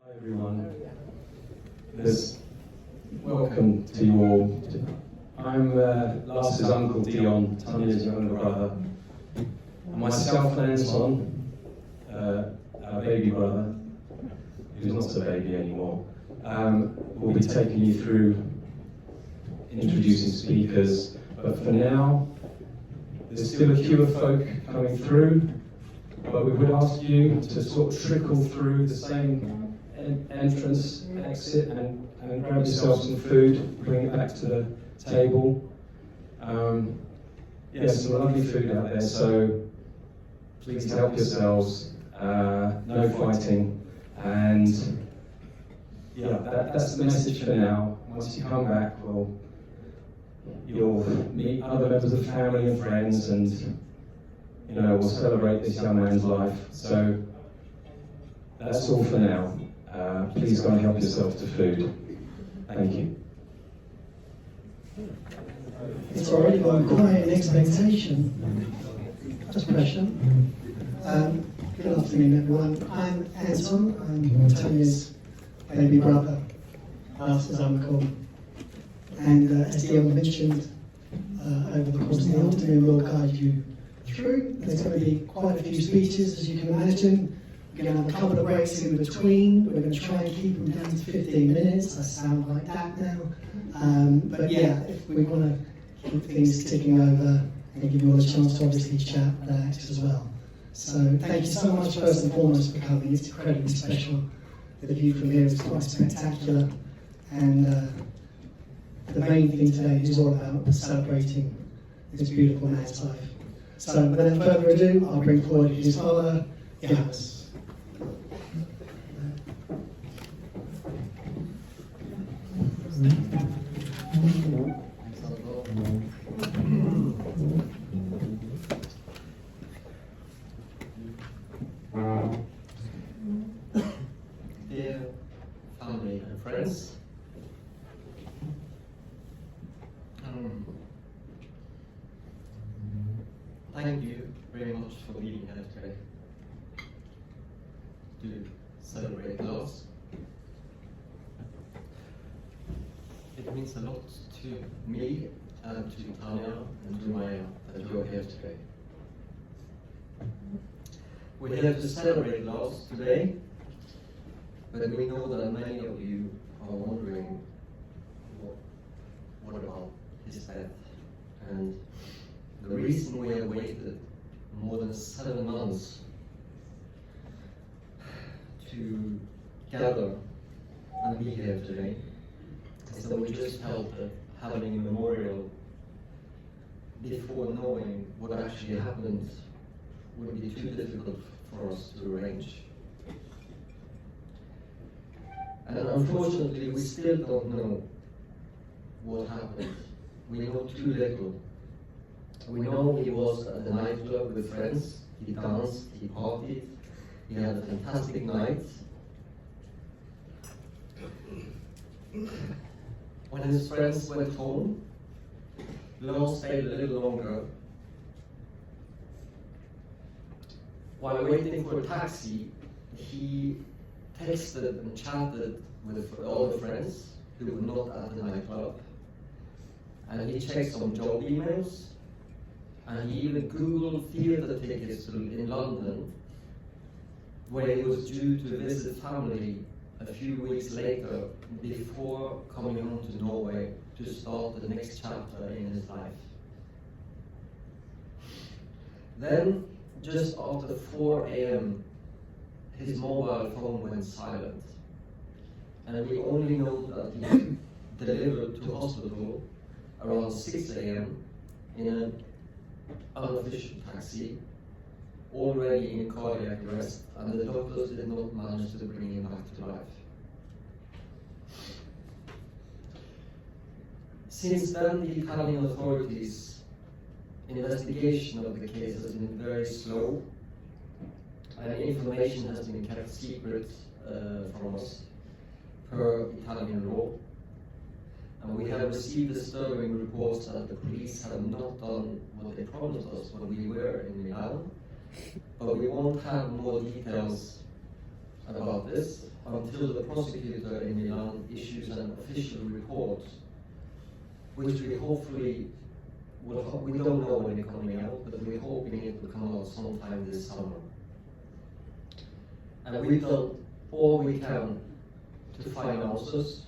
Hi everyone. Welcome to you all. I'm Lars's uncle Deon, Tanya's younger brother. And myself and Anton, our baby brother, who's not a baby anymore, will be taking you through introducing speakers. But for now, there's still a queue of folk coming through, but we would ask you to sort of trickle through the same entrance, exit, and grab yourself some food, bring it back to the table. Some lovely food out there, so please help yourselves. No fighting, and that's the message for now. Once you come back, you'll meet other members of the family and friends, and we'll celebrate this young man's life. So that's all for now. Please go and help yourself to food. Thank you. It's already got quite an expectation. Just pressure. Good afternoon, everyone. I'm Anton. I'm Tanya's baby brother, Lars's uncle. And as Deon mentioned, over the course of the afternoon, we'll guide you through. There's going to be quite a few speeches, as you can imagine. We're going to have a couple of breaks in between. We're going to try and keep them down to 15 minutes. I sound like that now. But if we want to keep things ticking over and give you all a chance to obviously chat, relax as well. So thank you so much first and foremost for coming. It's incredibly special. The view from here is quite spectacular. And the main thing today is all about celebrating this beautiful man's life. So without further ado, I'll bring forward his father, Johannes. Dear family and friends, thank you very much for being here today to celebrate Lars. It means a lot to me and to Tanya and to Maya that you're here today. We're here to celebrate Lars today, but we know that many of you are wondering what about his death. And the reason we have waited more than 7 months to gather and be here today is that we just felt that having a memorial before knowing what actually happened would be too difficult for us to arrange. And unfortunately, we still don't know what happened. We know too little. We know he was at the nightclub with friends, he danced, he partied, he had a fantastic night. When his friends went home, Lars stayed a little longer. While waiting for a taxi, he texted and chatted with all the friends who were not at the nightclub. And he checked some job emails, and he even Googled theatre tickets in London, where he was due to visit family a few weeks later before coming home to Norway to start the next chapter in his life. Then, just after 4 a.m., his mobile phone went silent, and we only know that he delivered to hospital around 6 a.m. in an unofficial taxi, already in cardiac arrest, and the doctors did not manage to bring him back to life. Since then, the Italian authorities' investigation of the case has been very slow, and information has been kept secret from us per Italian law. And we have received disturbing reports that the police have not done what they promised us when we were in Milan, but we won't have more details about this until the prosecutor in Milan issues an official report, which we hopefully we don't know when it's coming out, but we're hoping it will come out sometime this summer. And we've done all we can to find answers,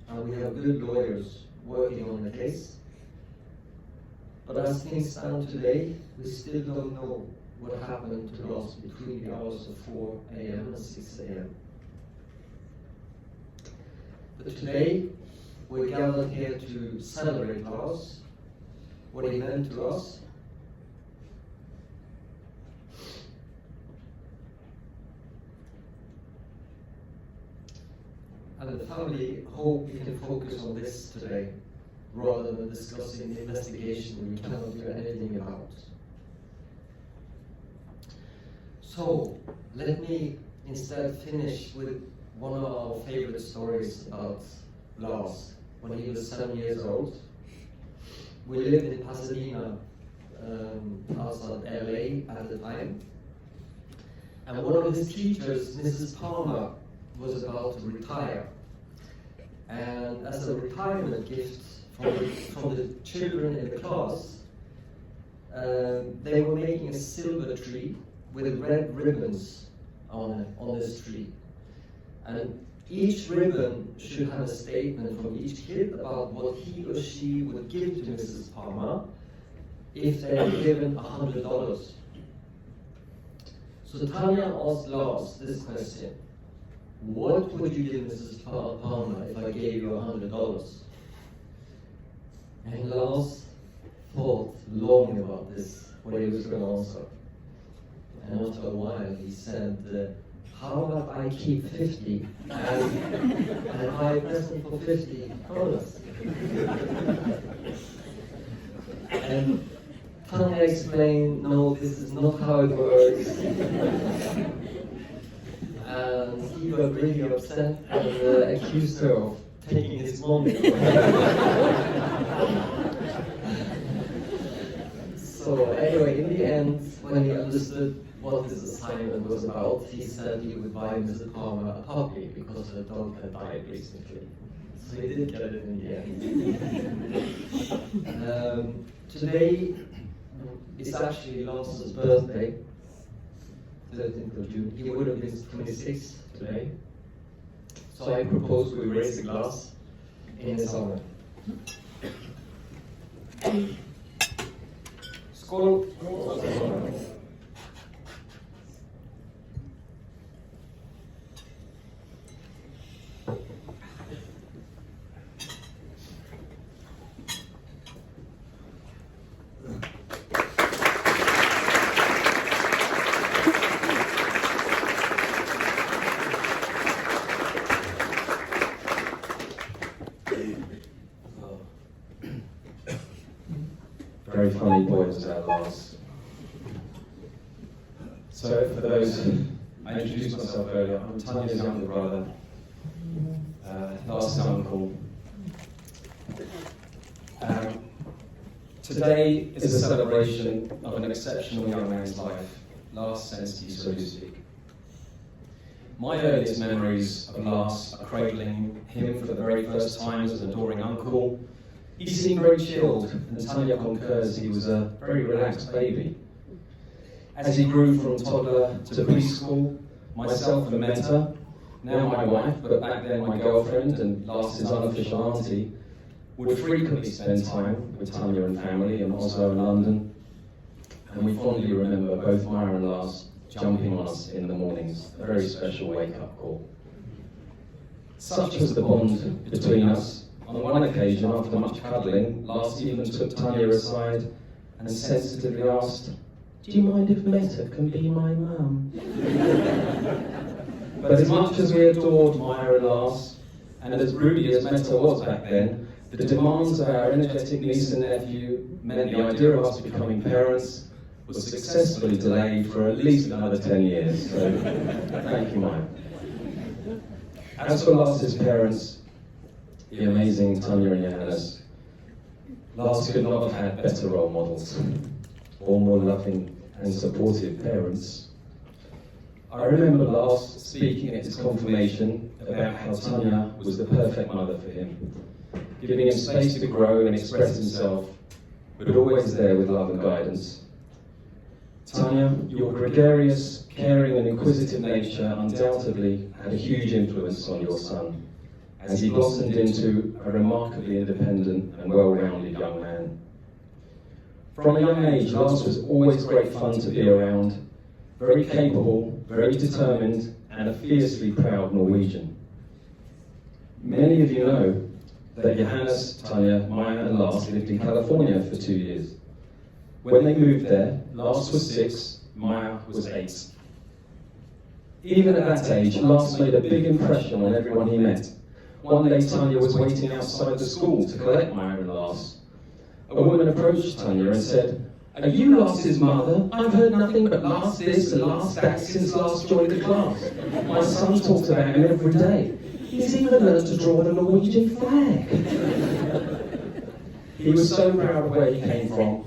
and we have good lawyers working on the case. But as things stand today, we still don't know what happened to Lars between the hours of 4 a.m. and 6 a.m. But today, we're gathered here to celebrate Lars, what he meant to us, and the family hope we can focus on this today, rather than discussing the investigation we cannot do anything about. So, let me instead finish with one of our favorite stories about Lars. When he was 7 years old, we lived in Pasadena, outside LA at the time. And one of his teachers, Mrs. Palmer, was about to retire. And as a retirement gift from the children in the class, they were making a silver tree with red ribbons on this tree. And each ribbon should have a statement from each kid about what he or she would give to Mrs. Palmer if they were given $100. So Tanya asked Lars this question: what would you give Mrs. Palmer if I gave you $100? And Lars thought long about this, what he was going to answer. And after a while he said, how about I keep 50 and buy a present for $50? And Tanya explained, no, this is not how it works. And he got really upset and accused her of taking his money. So anyway, in the end, when he understood what this assignment was about, he said he would buy Mrs. Palmer a puppy because her dog had died recently. So he did get it in the end. Today is actually Lars's birthday, 13th of June. He would have been 26 today. So I propose we raise a glass in his honor. Skål! Very funny boy was our Lars. So for those, I introduced myself earlier. I'm Tanya's younger brother, Lars' uncle. Today is a celebration of an exceptional young man's life, Lars Sølhusvik. My earliest memories of Lars are cradling him for the very first time as an adoring uncle. He seemed very chilled, and Tanya concurs he was a very relaxed baby. As he grew from toddler to preschool, myself and Meta, now my wife, but back then my girlfriend and Lars' unofficial auntie, would frequently spend time with Tanya and family in Oslo and London. And we fondly remember both Maya and Lars jumping on us in the mornings, a very special wake-up call. Such was the bond between us. On one occasion, after much cuddling, Lars even took Tanya aside and sensitively asked, "Do you mind if Meta can be my mum?" But as much as we adored Maya and Lars, and as broody as Meta was back then, the demands of our energetic niece and nephew meant the idea of us becoming parents was successfully delayed for at least another 10 years. So, thank you, Maya. As for Lars' parents, the amazing Tanya and Johannes, Lars could not have had better role models, or more loving and supportive parents. I remember Lars speaking at his confirmation about how Tanya was the perfect mother for him, giving him space to grow and express himself, but always there with love and guidance. Tanya, your gregarious, caring and inquisitive nature undoubtedly had a huge influence on your son, as he blossomed into a remarkably independent and well-rounded young man. From a young age, Lars was always great fun to be around, very capable, very determined, and a fiercely proud Norwegian. Many of you know that Johannes, Tanya, Maya and Lars lived in California for 2 years. When they moved there, Lars was 6, Maya was 8. Even at that age, Lars made a big impression on everyone he met. One day Tanya was waiting outside the school to collect Maya and Lars. A woman approached Tanya and said, "Are you Lars's mother? I've heard nothing but Lars this and Lars that since Lars joined the class. My son talks about him every day. He's even learned to draw the Norwegian flag." He was so proud of where he came from.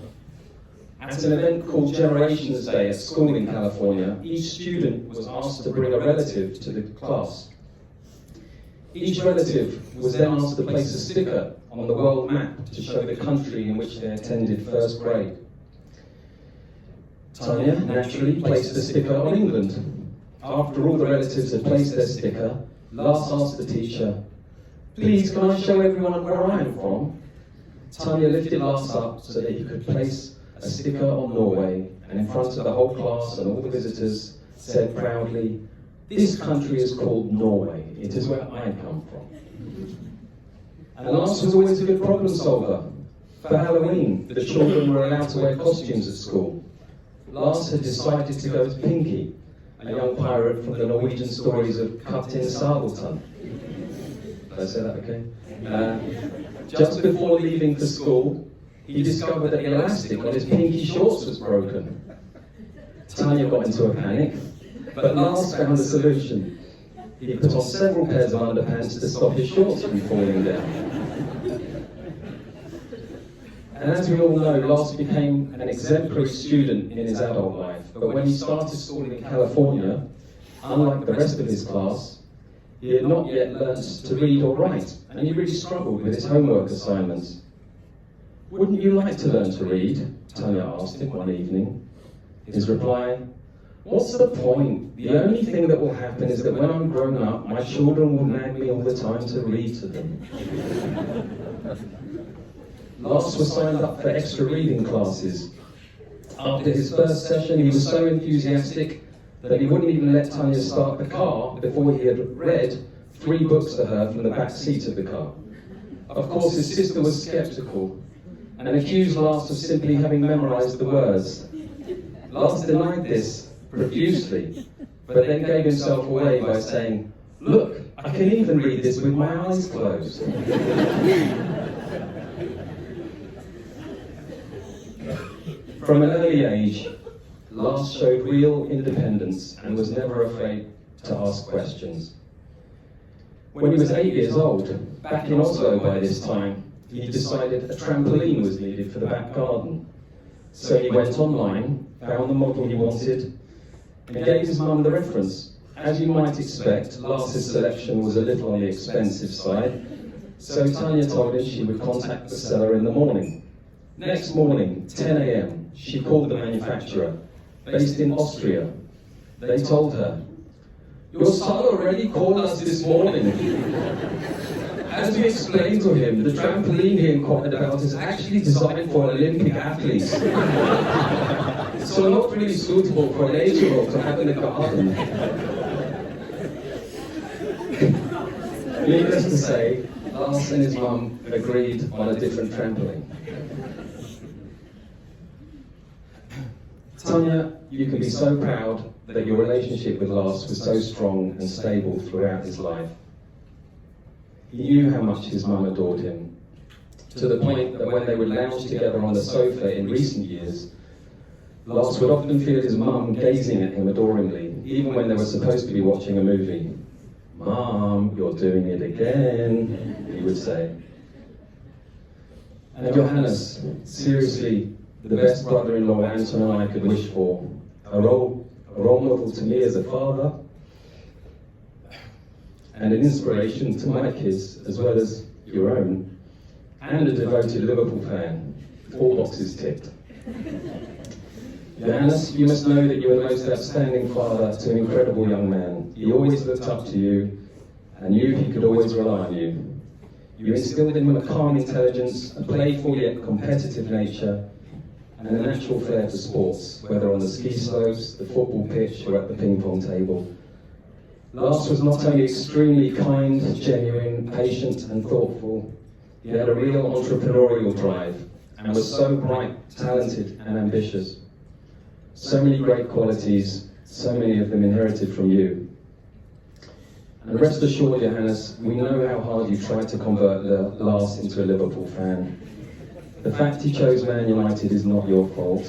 At an event called Generations Day at school in California, each student was asked to bring a relative to the class. Each relative was then asked to place a sticker on the world map to show the country in which they attended first grade. Tanya naturally placed the sticker on England. After all the relatives had placed their sticker, Lars asked the teacher, "Please, can I show everyone where I am from?" Tanya lifted Lars up so that he could place a sticker on Norway, and in front of the whole class and all the visitors said proudly, "This country is called Norway. It is where I come from." And Lars was always a good problem solver. For Halloween, the children were allowed to wear costumes at school. Lars had decided to go as Pinky, a young pirate from the Norwegian stories of Kaptein Sabeltann. Did I say that okay? Just before leaving for school, he discovered that the elastic on his pinky shorts was broken. Tanya got into a panic, but Lars found a solution. He put on several pairs of underpants to stop his shorts from falling down. And as we all know, Lars became an exemplary student in his adult life, but when he started school in California, unlike the rest of his class, he had not yet learnt to read or write, and he really struggled with his homework assignments. "Wouldn't you like to learn to read?" Tanya asked him one evening. His reply, "What's the point? The only thing that will happen is that when I'm grown up, my children will nag me all the time to read to them." Lars was signed up for extra reading classes. After his first session, he was so enthusiastic that he wouldn't even let Tanya start the car before he had read 3 books to her from the back seat of the car. Of course, his sister was sceptical and accused Lars of simply having memorized the words. Lars denied this profusely, but then gave himself away by saying, "Look, I can even read this with my eyes closed." From an early age, Lars showed real independence and was never afraid to ask questions. When he was 8 years old, back in Oslo by this time, he decided a trampoline was needed for the back garden. So he went online, found the model he wanted, and gave his mum the reference. As you might expect, Lars's selection was a little on the expensive side, so Tanya told him she would contact the seller in the morning. Next morning, 10 a.m., she called the manufacturer, based in Austria. They told her, "Your son already called us this morning. As we explained to him, the trampoline he inquired about is actually designed for Olympic athletes. So not really suitable for an 8-year-old to have in the garden." Needless to say, Lars and his mum agreed on a different trampoline. Tanya, you can be so proud that your relationship with Lars was so strong and stable throughout his life. He knew how much his mum adored him, to the point that when they would lounge together on the sofa in recent years, Lars would often feel his mum gazing at him adoringly, even when they were supposed to be watching a movie. "Mom, you're doing it again," he would say. And Johannes, seriously, the best brother-in-law Anton and I could wish for, a role a role model to me as a father, and an inspiration to my kids as well as your own, and a devoted Liverpool fan. All boxes ticked. Johannes, you must know that you are the most outstanding father to an incredible young man. He always looked up to you and knew he could always rely on you. You instilled in him a calm intelligence, a playful yet competitive nature, and a natural flair for sports, whether on the ski slopes, the football pitch, or at the ping pong table. Lars was not only extremely kind, genuine, patient, and thoughtful, he had a real entrepreneurial drive and was so bright, talented, and ambitious. So many great qualities, so many of them inherited from you. And rest assured, Johannes, we know how hard you tried to convert Lars into a Liverpool fan. The fact he chose Man United is not your fault.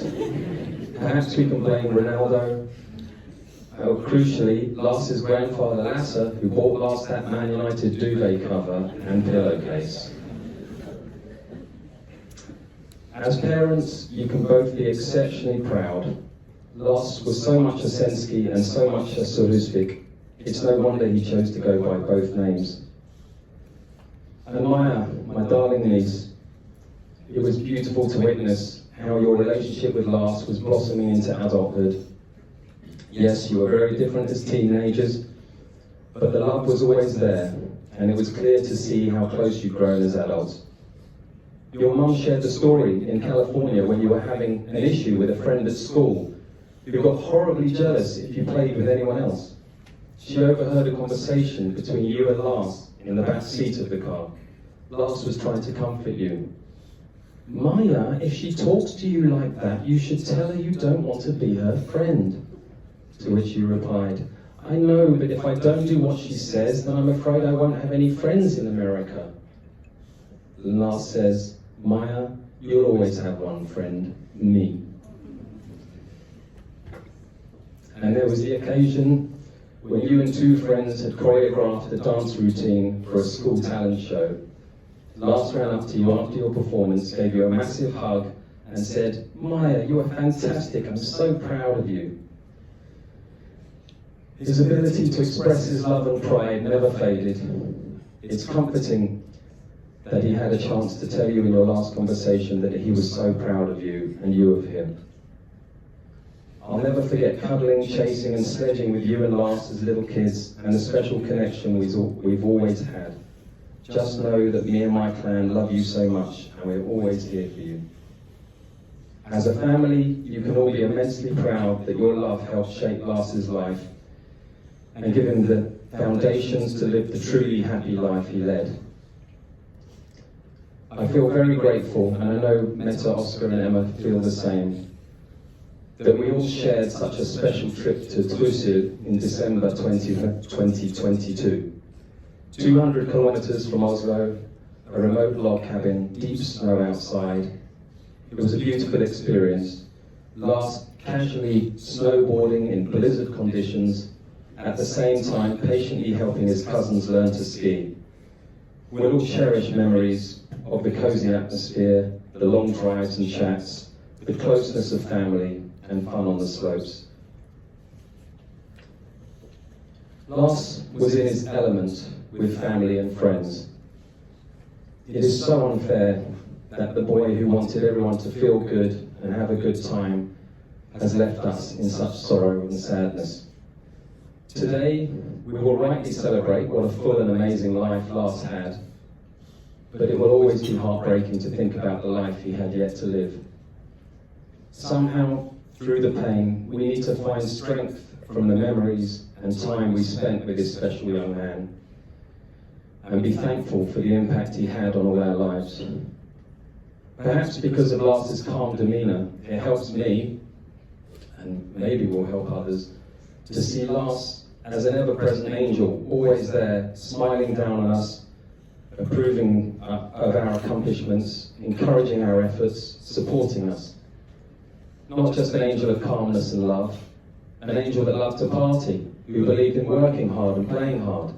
Perhaps we can blame Ronaldo, or crucially, Lars's grandfather Lasse, who bought Lars that Man United duvet cover and pillowcase. As parents, you can both be exceptionally proud. Lars was so much a Sensky and so much a Sølhusvik. It's no wonder he chose to go by both names. And Maya, my darling niece, it was beautiful to witness how your relationship with Lars was blossoming into adulthood. Yes, you were very different as teenagers, but the love was always there, and it was clear to see how close you'd grown as adults. Your mum shared the story in California when you were having an issue with a friend at school who got horribly jealous if you played with anyone else. She overheard a conversation between you and Lars in the back seat of the car. Lars was trying to comfort you. Maya, if she talks to you like that, you should tell her you don't want to be her friend. To which you replied, I know, but if I don't do what she says, then I'm afraid I won't have any friends in America. Lars says, Maya, you'll always have one friend, me. And there was the occasion when you and two friends had choreographed a dance routine for a school talent show. Lars ran up to you after your performance, gave you a massive hug, and said, Maya, you are fantastic, I'm so proud of you. His ability to express his love and pride never faded. It's comforting that he had a chance to tell you in your last conversation that he was so proud of you and you of him. I'll never forget cuddling, chasing and sledging with you and Lars as little kids, and the special connection we've always had. Just know that me and my clan love you so much, and we're always here for you. As a family, you can all be immensely proud that your love helped shape Lars's life and give him the foundations to live the truly happy life he led. I feel very grateful, and I know Meta, Oscar and Emma feel the same, that we all shared such a special trip to Trysil in December 2022. 200 kilometers from Oslo, a remote log cabin, deep snow outside. It was a beautiful experience. Lars casually snowboarding in blizzard conditions, at the same time patiently helping his cousins learn to ski. We'll all cherish memories of the cozy atmosphere, the long drives and chats, the closeness of family, and fun on the slopes. Lars was in his element with family and friends. It is so unfair that the boy who wanted everyone to feel good and have a good time has left us in such sorrow and sadness. Today, we will rightly celebrate what a full and amazing life Lars had, but it will always be heartbreaking to think about the life he had yet to live. Somehow, through the pain, we need to find strength from the memories and time we spent with this special young man, and be thankful for the impact he had on all our lives. Perhaps because of Lars's calm demeanour, it helps me, and maybe will help others, to see Lars as an ever-present angel, always there, smiling down on us, approving of our accomplishments, encouraging our efforts, supporting us. Not just an angel of calmness and love, an angel that loved to party, who believed in working hard and playing hard,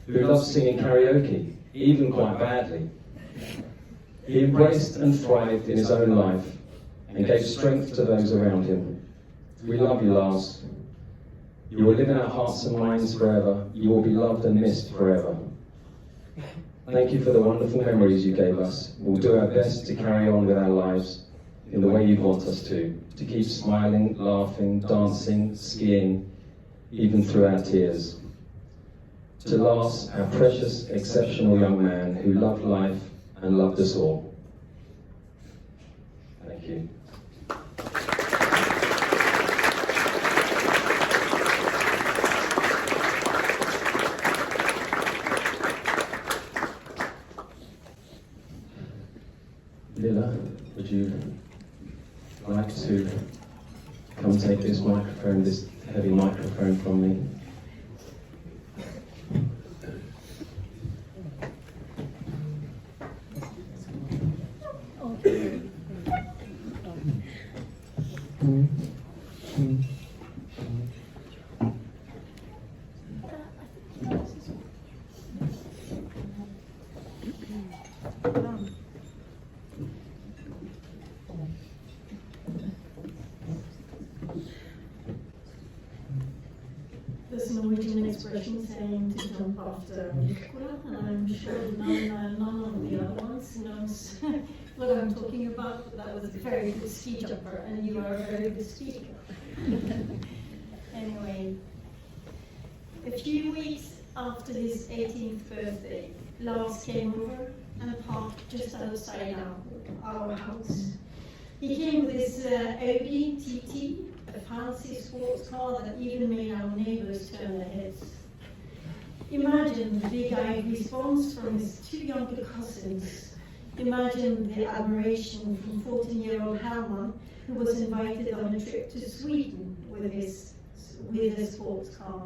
who loved singing karaoke, even quite badly. He embraced and thrived in his own life and gave strength to those around him. We love you, Lars. You will live in our hearts and minds forever. You will be loved and missed forever. Thank you for the wonderful memories you gave us. We'll do our best to carry on with our lives in the way you want us to keep smiling, laughing, dancing, skiing, even through our tears. To Lars, our precious, exceptional young man who loved life and loved us all. Thank you. Lilla, would you like to come take this microphone, this heavy microphone from me? There's a Norwegian expression saying to jump after Nicola, and I'm sure none of the other ones knows what I'm talking about, but that was a very good ski jumper, and you are a very good speaker. Anyway, a few weeks after his 18th birthday, Lars came over and parked just outside our house. He came with his Audi TT, a fancy sports car that even made our neighbors turn their heads. Imagine the big-eyed response from his two younger cousins. Imagine the admiration from 14-year-old Herman, who was invited on a trip to Sweden with his sports car.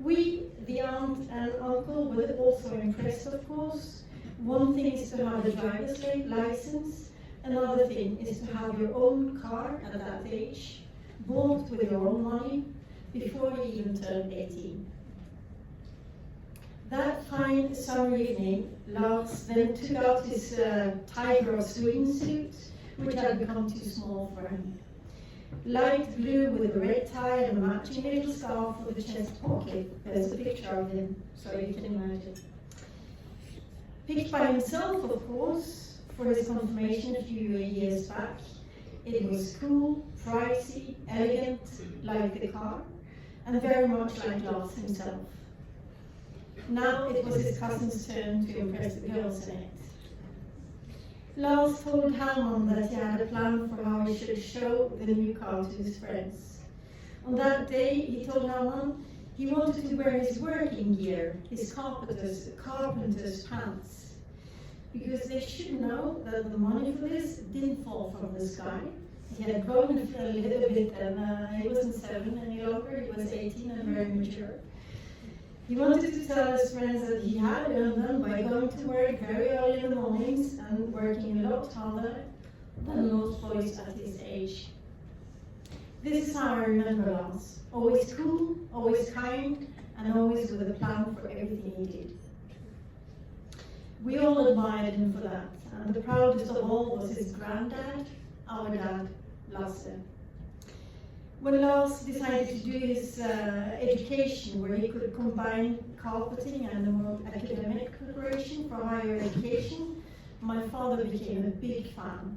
We, the aunt and uncle, were also impressed, of course. One thing is to have a driver's license. Another thing is to have your own car at that age, bought with your own money, before you even turned 18. That fine summer evening, Lars then took out his Tiger of Sweden suit, which had become too small for him. Light blue with a red tie and a matching little scarf with a chest pocket. There's a picture of him, so you can imagine. Picked by himself, of course, for his confirmation a few years back. It was cool, pricey, elegant, like the car, and very much like Lars himself. Now it was his cousin's turn to impress the girls in it. Lars told Herman that he had a plan for how he should show the new car to his friends. On that day, he told Herman he wanted to wear his working gear, his carpenter's pants, because they should know that the money for this didn't fall from the sky. He had grown a little bit, and he wasn't 7 any longer, he was 18 and very mature. He wanted to tell his friends that he had earned them by going to work very early in the mornings and working a lot harder than most boys at his age. This is how I remember Lars. Always cool, always kind, and always with a plan for everything he did. We all admired him for that, and the proudest of all was his granddad, our dad, Lasse. When Lars decided to do his education, where he could combine carpeting and a more academic preparation for higher education, my father became a big fan.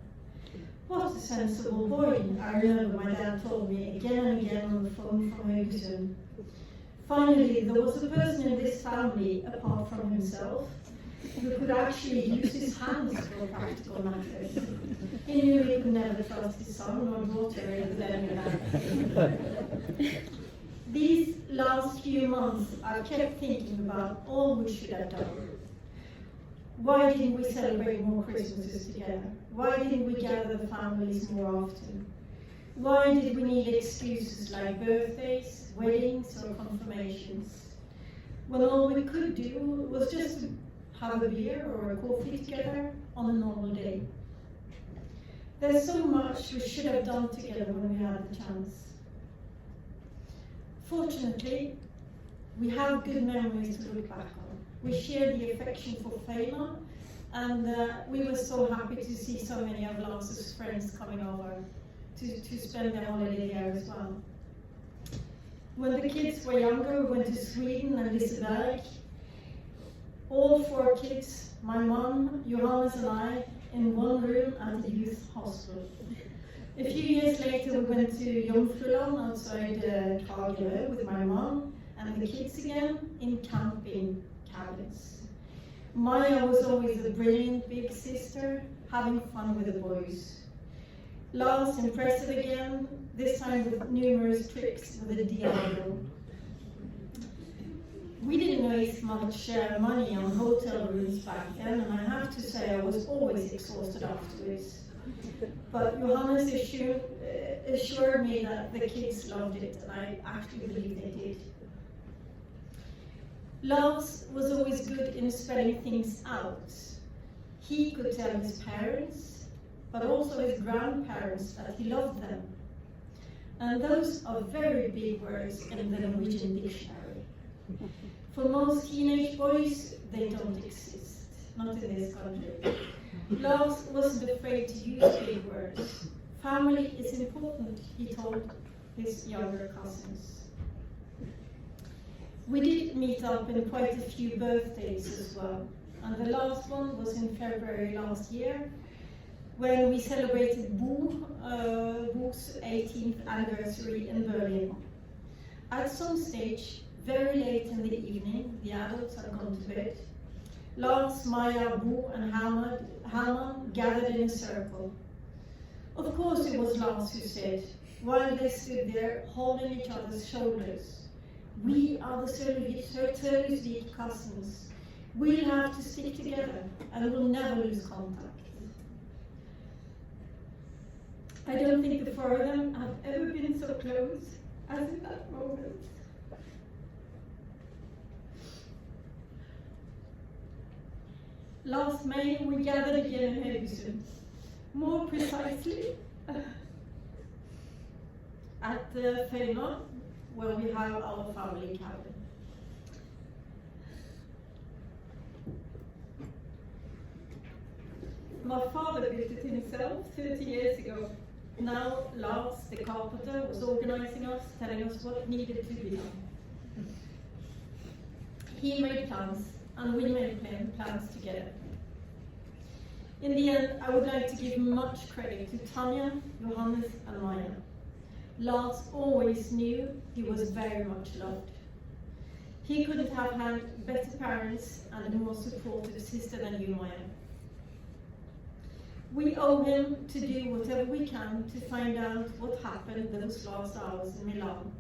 What a sensible boy, I remember my dad told me again and again on the phone from Haugesund. Finally, there was a person in this family, apart from himself, who could actually use his hands for practical matters. He knew he could never trust his son or daughter with any of that. These last few months, I've kept thinking about all we should have done. Why didn't we celebrate more Christmases together? Why didn't we gather the families more often? Why did we need excuses like birthdays, weddings, or confirmations, when all we could do was just have a beer or a coffee together on a normal day? There's so much we should have done together when we had the chance. Fortunately, we have good memories to look back on. We share the affection for Fela, and we were so happy to see so many of Lars's friends coming over to spend their holiday there as well. When the kids were younger, we went to Sweden and Liseberg. All 4 kids, my mom, Johannes and I, in one room at the youth hospital. A few years later, we went to Jomfruland outside Kragerø with my mom and the kids again in camping cabins. Maya was always a brilliant big sister, having fun with the boys. Lars impressive again, this time with numerous tricks with the Diablo. We didn't waste much money on hotel rooms back then, and I have to say I was always exhausted afterwards. But Johannes assured me that the kids loved it, and I actually believe they did. Lars was always good in spelling things out. He could tell his parents, but also his grandparents, that he loved them. And those are very big words in the Norwegian dictionary. For most teenage boys, they don't exist, not in this country. Lars wasn't afraid to use big words. Family is important, he told his younger cousins. We did meet up in quite a few birthdays as well, and the last one was in February last year, when we celebrated Bo's 18th anniversary in Berlin. At some stage, very late in the evening, the adults had gone to bed. Lars, Maya, Bo, and Herman gathered in a circle. Of course it was Lars who said, while they stood there holding each other's shoulders, "We are the Sølhusvik cousins. We'll have to stick together and we'll never lose contact." I don't think the 4 of them have ever been so close as in that moment. Last May, we gathered again in Haugesund, more precisely at the Føyna, where we have our family cabin. My father built it himself 30 years ago. Now Lars, the carpenter, was organizing us, telling us what needed to be done. He made plans, and we made plans together. In the end, I would like to give much credit to Tanya, Johannes, and Maya. Lars always knew he was very much loved. He couldn't have had better parents and a more supportive sister than you, Maya. We owe him to do whatever we can to find out what happened those last hours in Milan.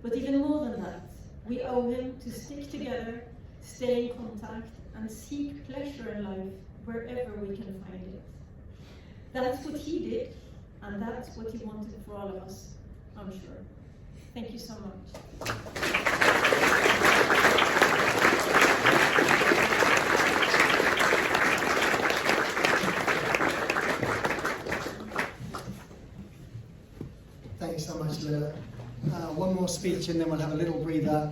But even more than that, we owe him to stick together, stay in contact, and seek pleasure in life wherever we can find it. That's what he did, and that's what he wanted for all of us, I'm sure. Thank you so much. Thanks so much, Lilla. One more speech and then we'll have a little breather,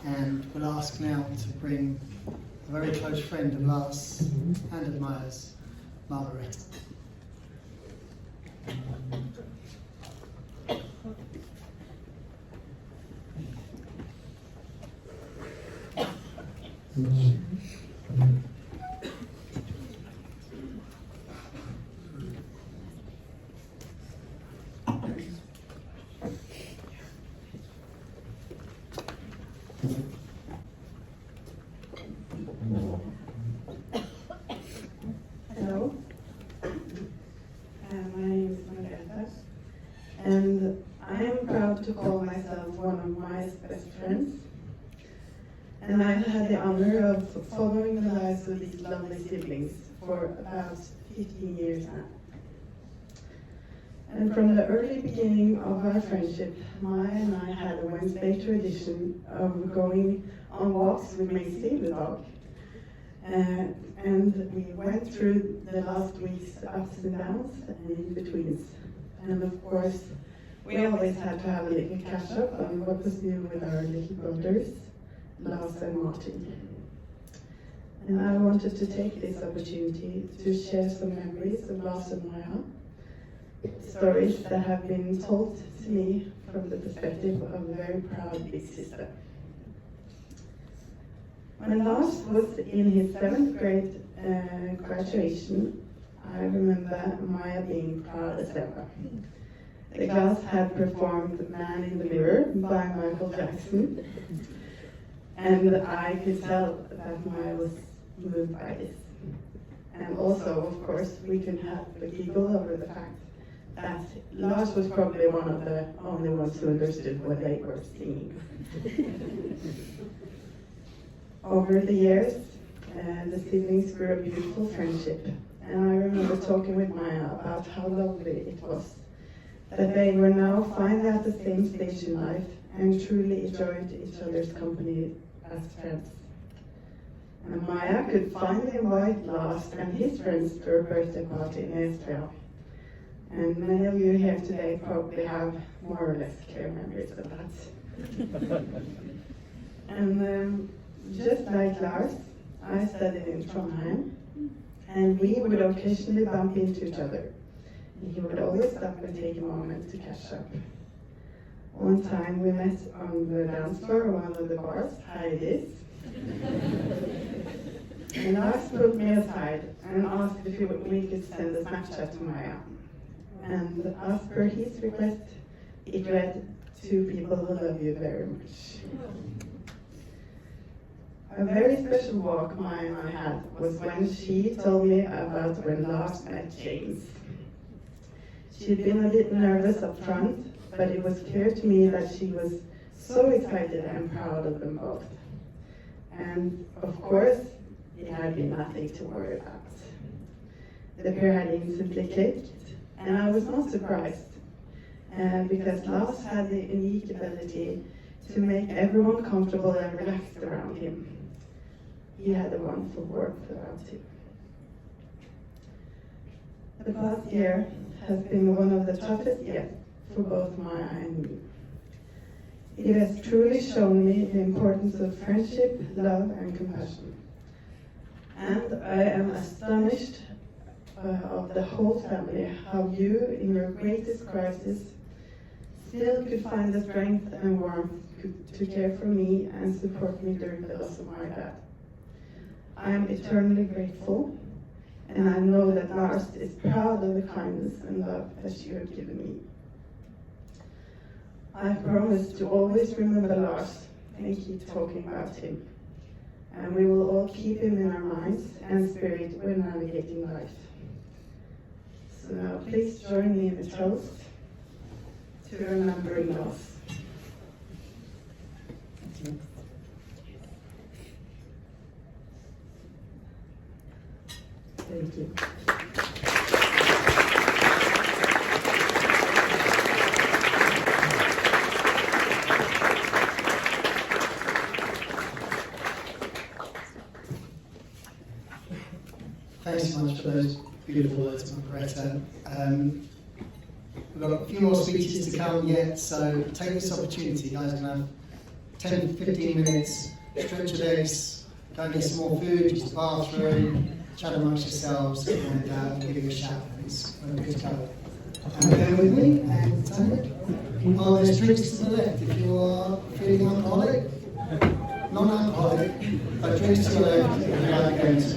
and we'll ask now to bring a very close friend of Lars and admires, Margrethe. Hello, my name is Margrethe, and I am proud to call myself one of my best friends. And I've had the honor of following the lives of these lovely siblings for about 15 years now. And from the early beginning of our friendship, Maya and I had a Wednesday tradition of going on walks with Macy, the dog. And we went through the last week's ups and downs and in-betweens. And of course, we always had to have a little catch up on what was new with our little brothers, Lars and Martin. And I wanted to take this opportunity to share some memories of Lars and Maya, stories that have been told to me from the perspective of a very proud big sister. When Lars was in his 7th grade graduation, I remember Maya being proud as ever. The class had performed Man in the Mirror by Michael Jackson, and I could tell that Maya was moved by this. And also, of course, we could have a giggle over the fact that Lars was probably one of the only ones who understood what they were singing. Over the years, the siblings grew a beautiful friendship, and I remember talking with Maya about how lovely it was that they were now finally at the same stage in life and truly enjoyed each other's company as friends. And Maya could finally invite Lars and his friends to her birthday party in Esnault. And many of you here today probably have more or less clear memories of that. And just like Lars, I studied in Trondheim, and we would occasionally bump into each other. He would always stop and take a moment to catch up. One time we met on the dance floor of one of the bars, Heidi's. And Lars pulled me aside and asked if we could send a Snapchat to Maya. And as per his request, it read, "To people who love you very much." A very special walk Maya and I had was when she told me about when Lars met James. She'd been a bit nervous up front, but it was clear to me that she was so excited and proud of them both. And of course, it had been nothing to worry about. The pair had instantly clicked, and I was not surprised, because Lars had the unique ability to make everyone comfortable and relaxed around him. He had a wonderful warmth about him. The past year has been one of the toughest yet for both Maya and me. It has truly shown me the importance of friendship, love, and compassion. And I am astonished of the whole family, how you, in your greatest crisis, still could find the strength and warmth to care for me and support me during the loss of my dad. I am eternally grateful, and I know that Lars is proud of the kindness and love that you have given me. I promise to always remember Lars and keep talking about him. And we will all keep him in our minds and spirit when navigating life. So now please join me in a toast to remembering Lars. Thank you. Thanks so much for those beautiful words, Margrethe. We've got a few more speeches to come yet, so take this opportunity. You guys are going to have 10-15 minutes, stretch your legs, go and get some more food, use the bathroom, chat amongst yourselves, and we'll give you a shout when it's good to go. Bear with me, and there's drinks to the left if you are feeling alcoholic. Non-alcoholic, but drinks to the left if you like going to.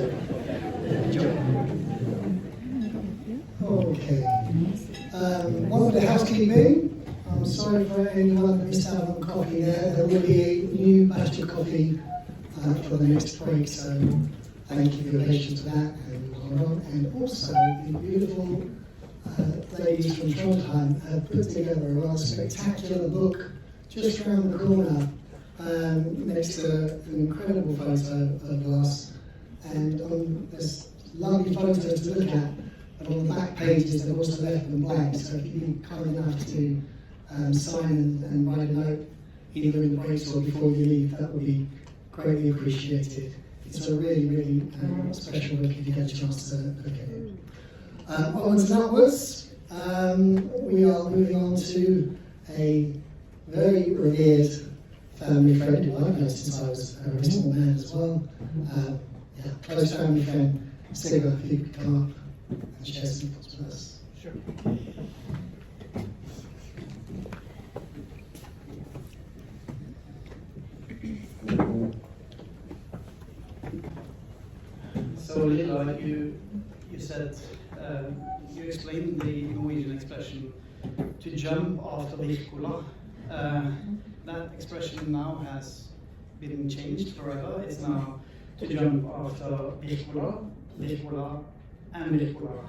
Okay. One of the housekeeping. I'm sorry for anyone that missed out on coffee there. There will be a new batch of coffee for the next break, so thank you for your patience with that. And also, the beautiful ladies from Trondheim have put together a rather spectacular book just around the corner next to an incredible photo of Lars. And there's lovely photos to look at, but on the back pages they've also left them blank, so if you'd be kind enough to sign and write a note either in the breaks or before you leave, that would be greatly appreciated. It's a really, really special book if you get a chance to look at it. Onwards and upwards, we are moving on to a very revered family friend who I've known since I was a very small man as well. Close family friend, Sigurd, if you could come up and share some thoughts with us. Sure. So Lilla, you said, you explained the Norwegian expression to jump after Wirkola. That expression now has been changed forever. It's now to jump after Wirkola, and Wirkola.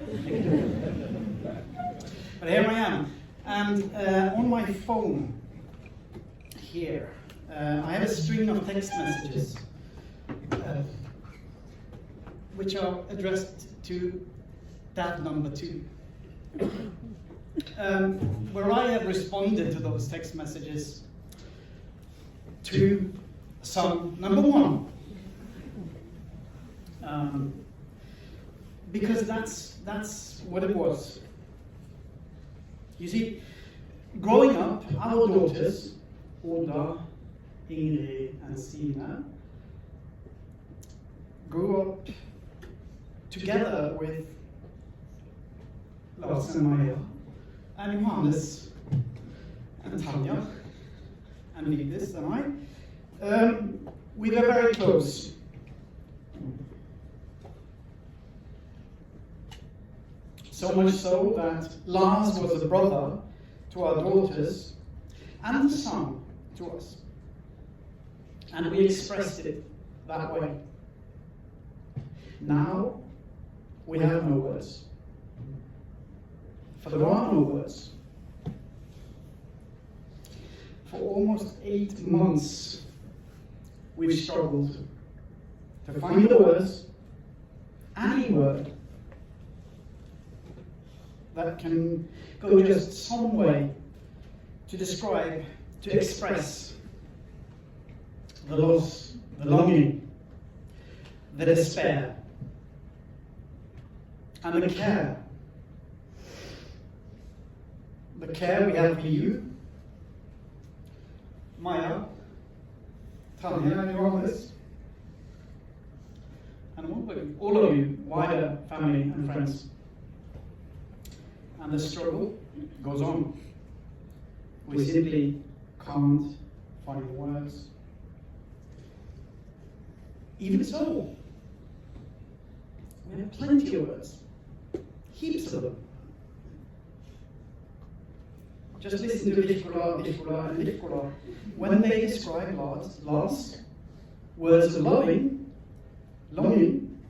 But here I am, and on my phone here, I have a string of text messages which are addressed to that number 2. Where I have responded to those text messages to sum number 1. Because that's what it was. You see, growing up, our daughters, Oda, Ingrid and Stina, grew up together with Lars and Maja, and Johannes, and Tanja, and Vigdis and I. We were very close. So much so that Lars was a brother to our daughters and a son to us. And we expressed it that way. Now, we have no words. For there are no words. For almost 8 months, we've struggled to find the words, any word, that can go just some way to describe, to express the loss, the longing, the despair, and the care. The care we have for you, Maja, Tanja, and Johannes, and all of you, wider family and friends. And the struggle goes on. We simply can't find the words. Even so, we have plenty of words, heaps of them. Just listen to Wirkola, Wirkola, and Wirkola. When they describe Lars, words of loving, longing,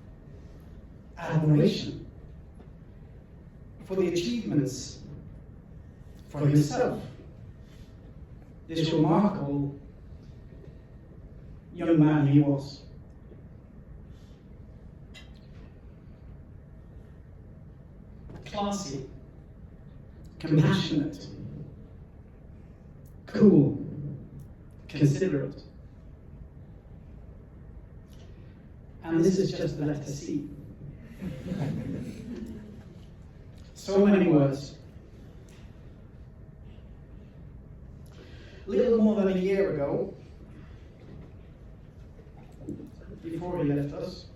admiration for the achievements for himself, this remarkable young man he was. Classy, compassionate, cool, considerate. And this is just the letter C. So many words. Little more than a year ago, before he left us,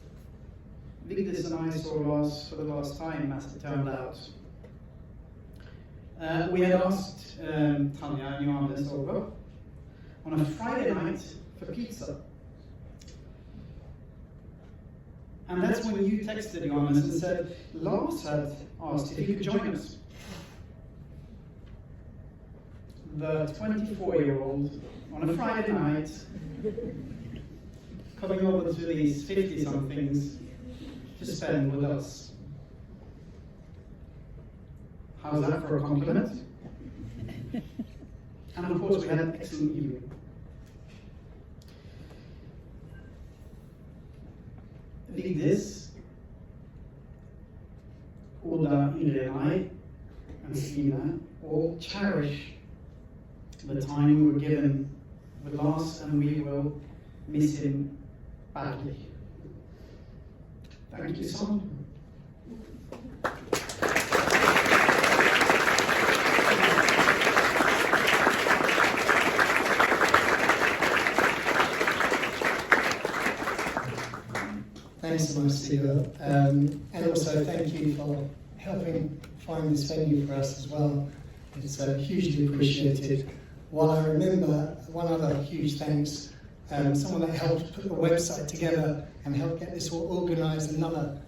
Vigdis and I saw Lars for the last time, as it turned out. We had asked Tanja and Johannes over on a Friday night for pizza. And that's when you texted Johannes and said, Lars had asked if you could join us. The 24-year-old on a Friday night, coming over to these 50-somethings to spend with us. How's that for a compliment? And of course we had an excellent evening. Vigdis, Oda, Ingrid and I, and Stina all cherish the time we were given with Lars, and we will miss him badly. Thank you, son. Thanks so much, Sigurd. And also thank you for helping find this venue for us as well. It's hugely appreciated. While I remember one other huge thanks, someone that helped put the website together and helped get this all organised, another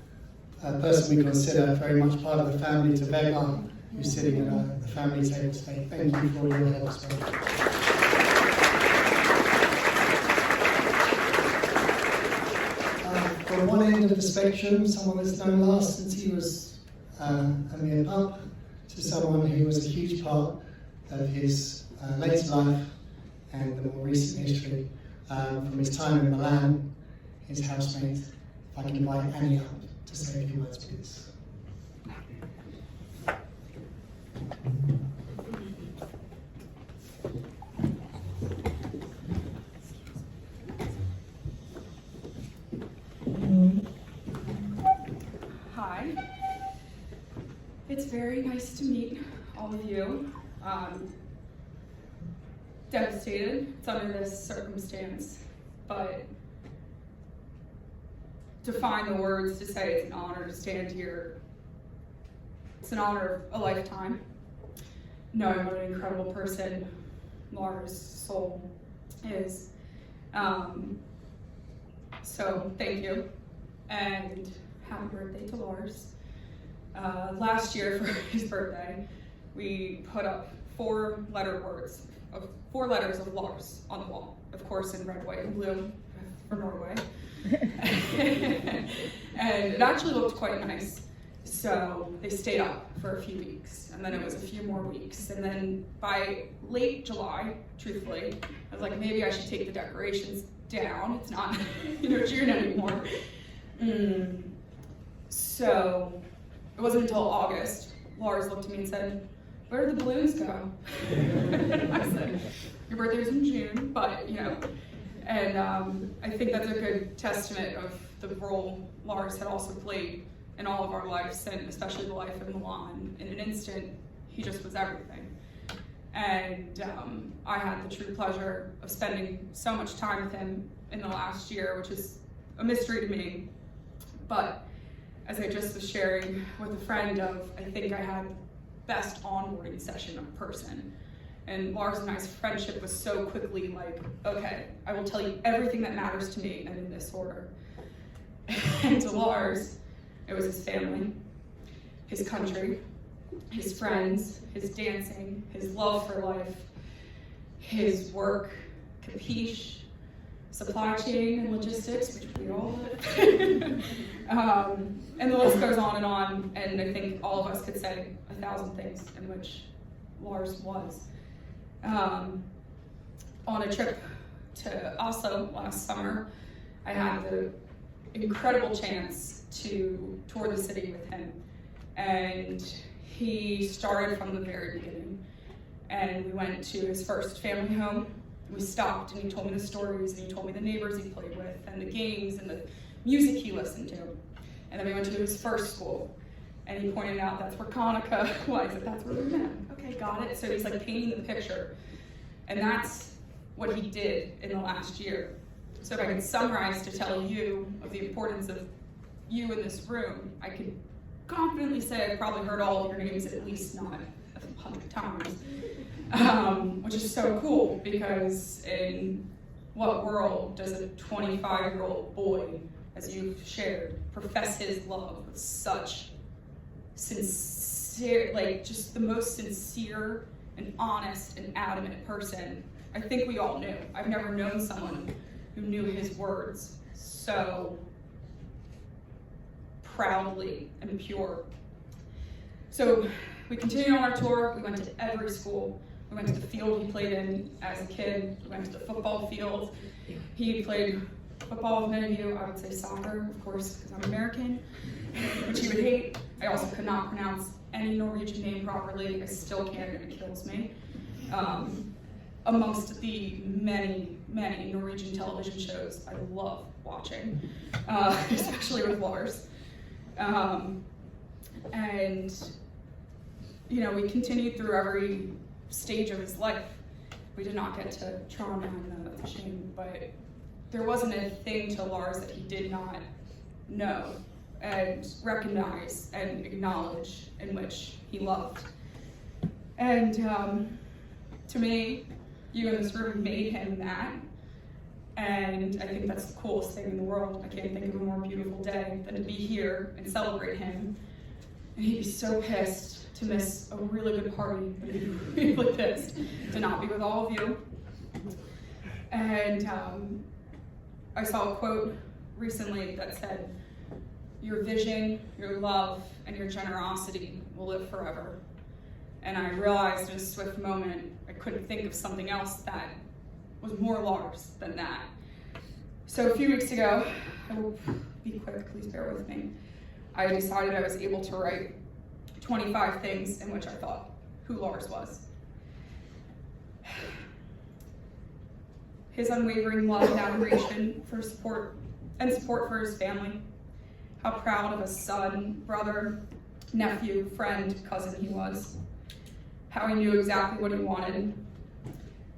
person we consider very much part of the family, to Vega, who's sitting at the family table today. Thank you for all your help. From one end of the spectrum, someone that's known Lars since he was only a pup, to someone who was a huge part of his later life and the more recent history, from his time in Milan, his housemate. If I can invite Annie up to say a few words, please. Hi. It's very nice to meet all of you. Devastated under this circumstance, but to find the words to say it's an honor to stand here. It's an honor of a lifetime, knowing what an incredible person Lars' soul is. So thank you, and happy birthday to Lars. Last year for his birthday, we put up 4 letters of Lars on the wall, of course in red, white, and blue for Norway. And it actually looked quite nice. So they stayed up for a few weeks, and then it was a few more weeks. And then by late July, truthfully, I was like, maybe I should take the decorations down. It's not, June anymore. So it wasn't until August, Lars looked at me and said, "Where did the balloons go?" I said, "Your birthday's in June, but And I think that's a good testament of the role Lars had also played in all of our lives, and especially the life of Milan. In an instant, he just was everything. And I had the true pleasure of spending so much time with him in the last year, which is a mystery to me. But as I just was sharing with a friend I think I had best onboarding session of person. And Lars and I's friendship was so quickly like, okay, I will tell you everything that matters to me and in this order. And to Lars, it was his family, his country, his friends, his dancing, his love for life, his work, capiche, supply chain and logistics, which we all live. And the list goes on, and I think all of us could say 1,000 things in which Lars was. On a trip to Oslo last summer, I had the incredible chance to tour the city with him. And he started from the very beginning. And we went to his first family home. We stopped and he told me the stories, and he told me the neighbors he played with and the games and the music he listened to. And then we went to his first school, and he pointed out that's where Hanukkah was, that's where we met. Okay, got it. So he's like painting the picture. And that's what he did in the last year. So if I could summarize to tell you of the importance of you in this room, I could confidently say I've probably heard all of your names at least not 100 times. Which is so cool, because in what world does a 25-year-old boy, as you've shared, profess his love with such sincere, like just the most sincere and honest and adamant person I think we all knew. I've never known someone who knew his words so proudly and pure. So we continued on our tour. We went to every school. We went to the field he played in as a kid. We went to the football field. He played football with many of you. I would say soccer, of course, because I'm American, which he would hate. I also could not pronounce any Norwegian name properly. I still can't, and it kills me. Amongst the many, many Norwegian television shows I love watching, especially with Lars. And we continued through every stage of his life. We did not get to trauma and the shame, but there wasn't a thing to Lars that he did not know and recognize and acknowledge in which he loved. And to me, you in this room made him that. And I think that's the coolest thing in the world. I can't think of a more beautiful day than to be here and celebrate him. And he'd be so pissed to miss a really good party, but he'd be really pissed to not be with all of you. And I saw a quote recently that said, "Your vision, your love, and your generosity will live forever." And I realized in a swift moment, I couldn't think of something else that was more Lars than that. So a few weeks ago, I will be quick, please bear with me, I decided I was able to write 25 things in which I thought who Lars was. His unwavering love and admiration for support for his family. How proud of a son, brother, nephew, friend, cousin he was. How he knew exactly what he wanted.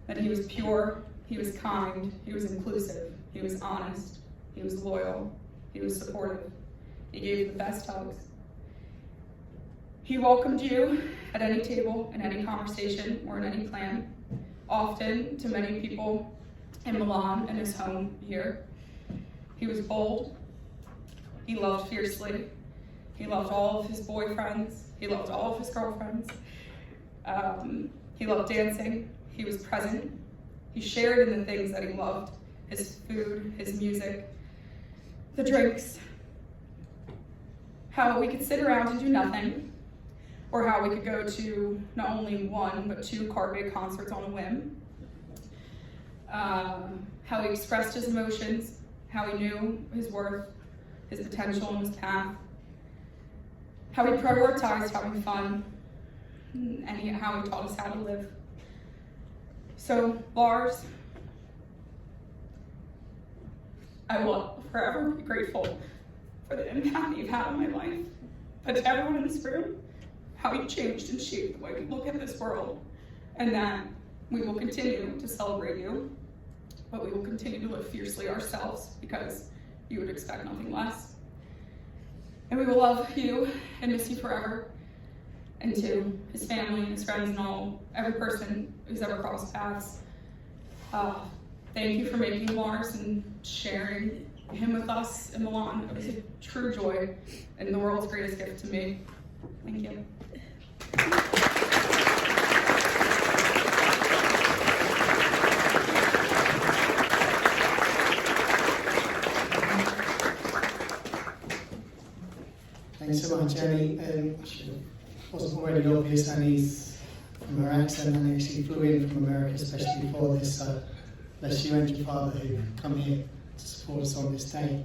That he was pure, he was kind, he was inclusive, he was honest, he was loyal, he was supportive. He gave the best hugs. He welcomed you at any table, in any conversation, or in any plan. Often, to many people in Milan and his home here. He was bold. He loved fiercely. He loved all of his boyfriends. He loved all of his girlfriends. He loved dancing. He was present. He shared in the things that he loved, his food, his music, the drinks. How we could sit around and do nothing, or how we could go to not only one, but 2 Carpe concerts on a whim. How he expressed his emotions, how he knew his worth, his potential and his path. How he prioritized having fun, and how he taught us how to live. So, Lars, I will forever be grateful for the impact you've had on my life. But to everyone in this room, how you changed and shaped the way we look at this world, and that we will continue to celebrate you, but we will continue to live fiercely ourselves because you would expect nothing less. And we will love you and miss you forever. And to his family and his friends and every person who's ever crossed paths, thank you for making Lars and sharing him with us in Milan. It was a true joy and the world's greatest gift to me. Thank you. Thanks so much, Annie. Wasn't already obvious, Annie's from her accent and actually flew in from America, especially before this. So bless you and your father who come here to support us on this day.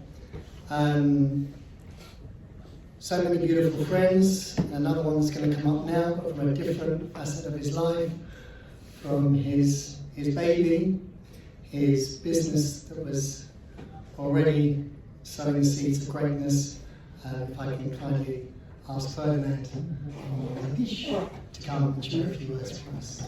So many beautiful friends. Another one's going to come up now, but from a different facet of his life, from his baby, his business that was already sowing the seeds of greatness. If I can kindly ask Ferdinand to come and share a few words for us.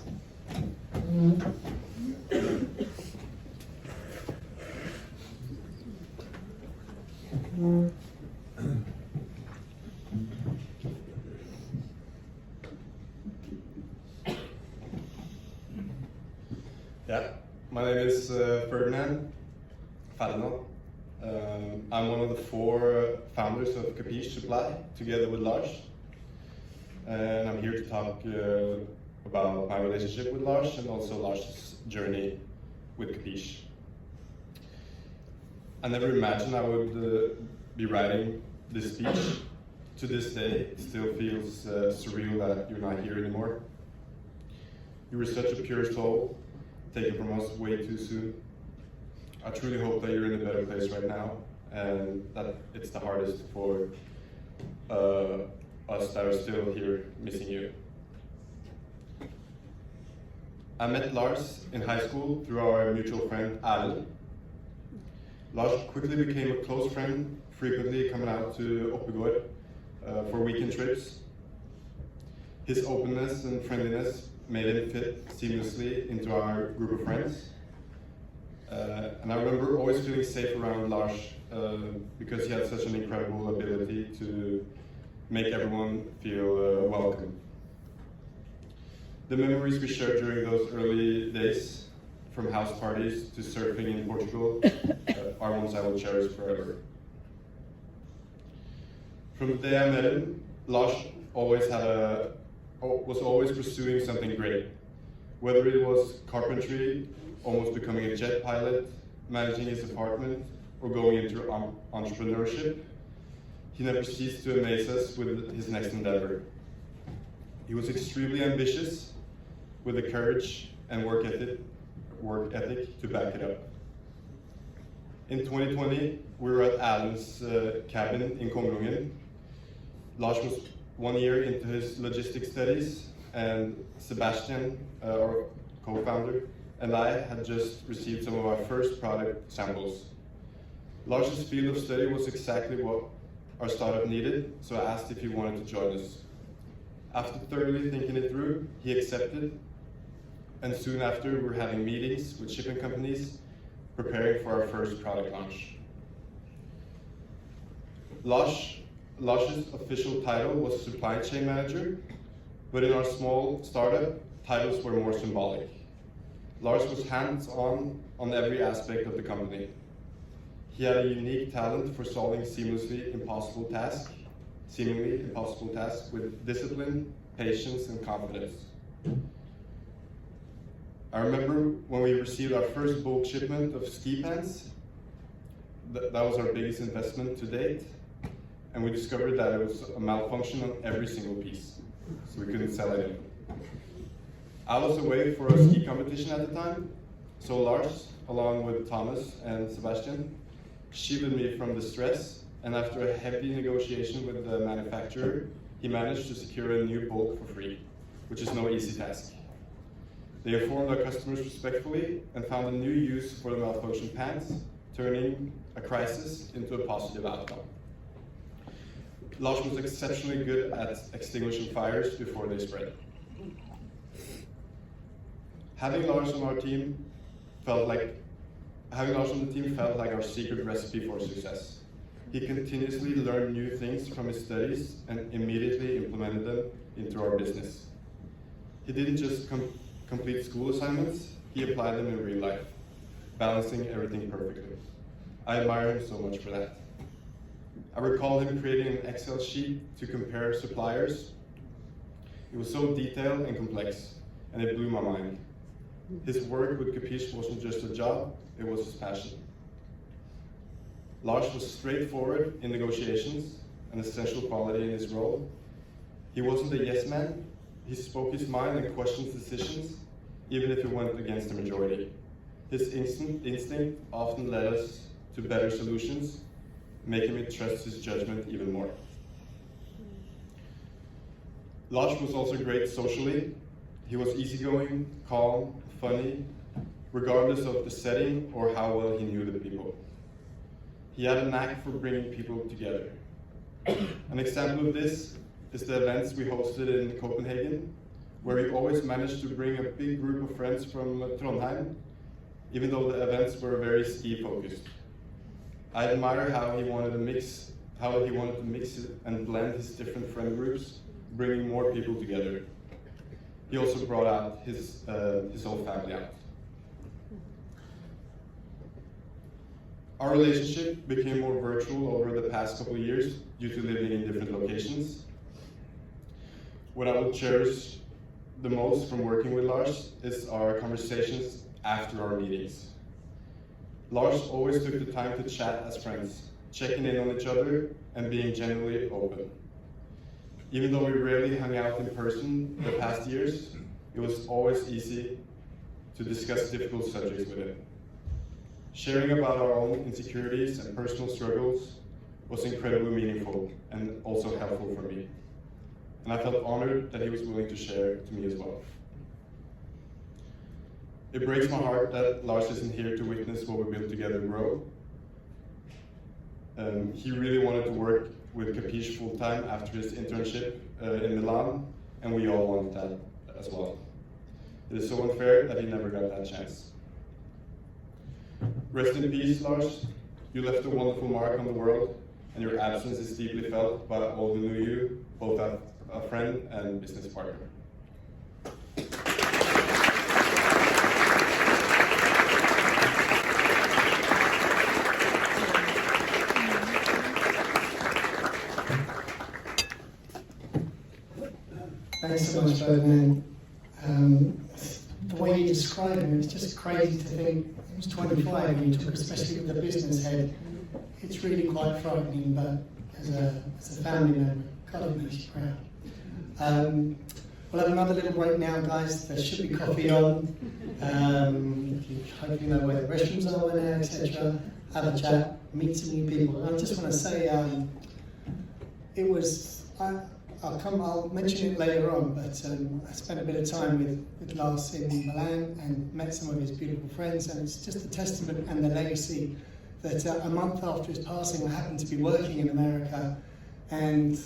Yeah, my name is Ferdinand. I'm one of the 4 founders of Capiche Supply, together with Lars. And I'm here to talk about my relationship with Lars and also Lars' journey with Capiche. I never imagined I would be writing this speech. To this day, it still feels surreal that you're not here anymore. You were such a pure soul, taken from us way too soon. I truly hope that you're in a better place right now, and that it's the hardest for us that are still here missing you. I met Lars in high school through our mutual friend Erlend. Lars quickly became a close friend, frequently coming out to Oppegård for weekend trips. His openness and friendliness made him fit seamlessly into our group of friends. And I remember always feeling safe around Lars because he had such an incredible ability to make everyone feel welcome. The memories we shared during those early days, from house parties to surfing in Portugal, are ones I will cherish forever. From the day I met him, Lars was always pursuing something great. Whether it was carpentry, almost becoming a jet pilot, managing his apartment, or going into entrepreneurship, he never ceased to amaze us with his next endeavor. He was extremely ambitious, with the courage and work ethic to back it up. In 2020, we were at Erlend's cabin in Kongelungen. Lars was 1 year into his logistics studies, and Sebastian, our co-founder, and I had just received some of our first product samples. Lars' field of study was exactly what our startup needed, so I asked if he wanted to join us. After thoroughly thinking it through, he accepted, and soon after we were having meetings with shipping companies, preparing for our first product launch. Lars' official title was supply chain manager, but in our small startup, titles were more symbolic. Lars was hands-on on every aspect of the company. He had a unique talent for solving seemingly impossible tasks with discipline, patience, and confidence. I remember when we received our first bulk shipment of ski pants. That was our biggest investment to date, and we discovered that it was a malfunction on every single piece, so we couldn't sell it. I was away for a ski competition at the time, so Lars, along with Thomas and Sebastian, shielded me from the stress, and after a heavy negotiation with the manufacturer, he managed to secure a new bulk for free, which is no easy task. They informed our customers respectfully and found a new use for the malfunction pants, turning a crisis into a positive outcome. Lars was exceptionally good at extinguishing fires before they spread. Having Lars on the team felt like our secret recipe for success. He continuously learned new things from his studies and immediately implemented them into our business. He didn't just complete school assignments, he applied them in real life, balancing everything perfectly. I admire him so much for that. I recall him creating an Excel sheet to compare suppliers. It was so detailed and complex, and it blew my mind. His work with Capiche wasn't just a job, it was his passion. Lars was straightforward in negotiations, an essential quality in his role. He wasn't a yes man. He spoke his mind and questioned decisions, even if it went against the majority. His instinct often led us to better solutions, making me trust his judgment even more. Lars was also great socially. He was easygoing, calm, funny, regardless of the setting or how well he knew the people. He had a knack for bringing people together. An example of this is the events we hosted in Copenhagen, where he always managed to bring a big group of friends from Trondheim, even though the events were very ski-focused. I admire how he wanted to mix it and blend his different friend groups, bringing more people together. He also brought out his whole family out. Our relationship became more virtual over the past couple of years due to living in different locations. What I will cherish the most from working with Lars is our conversations after our meetings. Lars always took the time to chat as friends, checking in on each other and being genuinely open. Even though we rarely hung out in person the past years, it was always easy to discuss difficult subjects with him. Sharing about our own insecurities and personal struggles was incredibly meaningful and also helpful for me. And I felt honored that he was willing to share to me as well. It breaks my heart that Lars isn't here to witness what we built together grow. He really wanted to work with Capiche full-time after his internship in Milan, and we all wanted that as well. It is so unfair that he never got that chance. Rest in peace, Lars. You left a wonderful mark on the world, and your absence is deeply felt by all who knew you, both as a friend and business partner. Thanks so much, Ferdinand. The way you describe him, it's just crazy to think he was 25 and he took, especially with the business head. It's really quite frightening, but as a family member, God, it makes you proud. We'll have another little break now, guys. There should be coffee on. You hope you know where the restrooms are by now, etc. Have a chat, meet some new people. I just want to say, it was. I'll mention it later on, but I spent a bit of time with Lars in Milan and met some of his beautiful friends, and it's just a testament and the legacy that a month after his passing, I happened to be working in America, and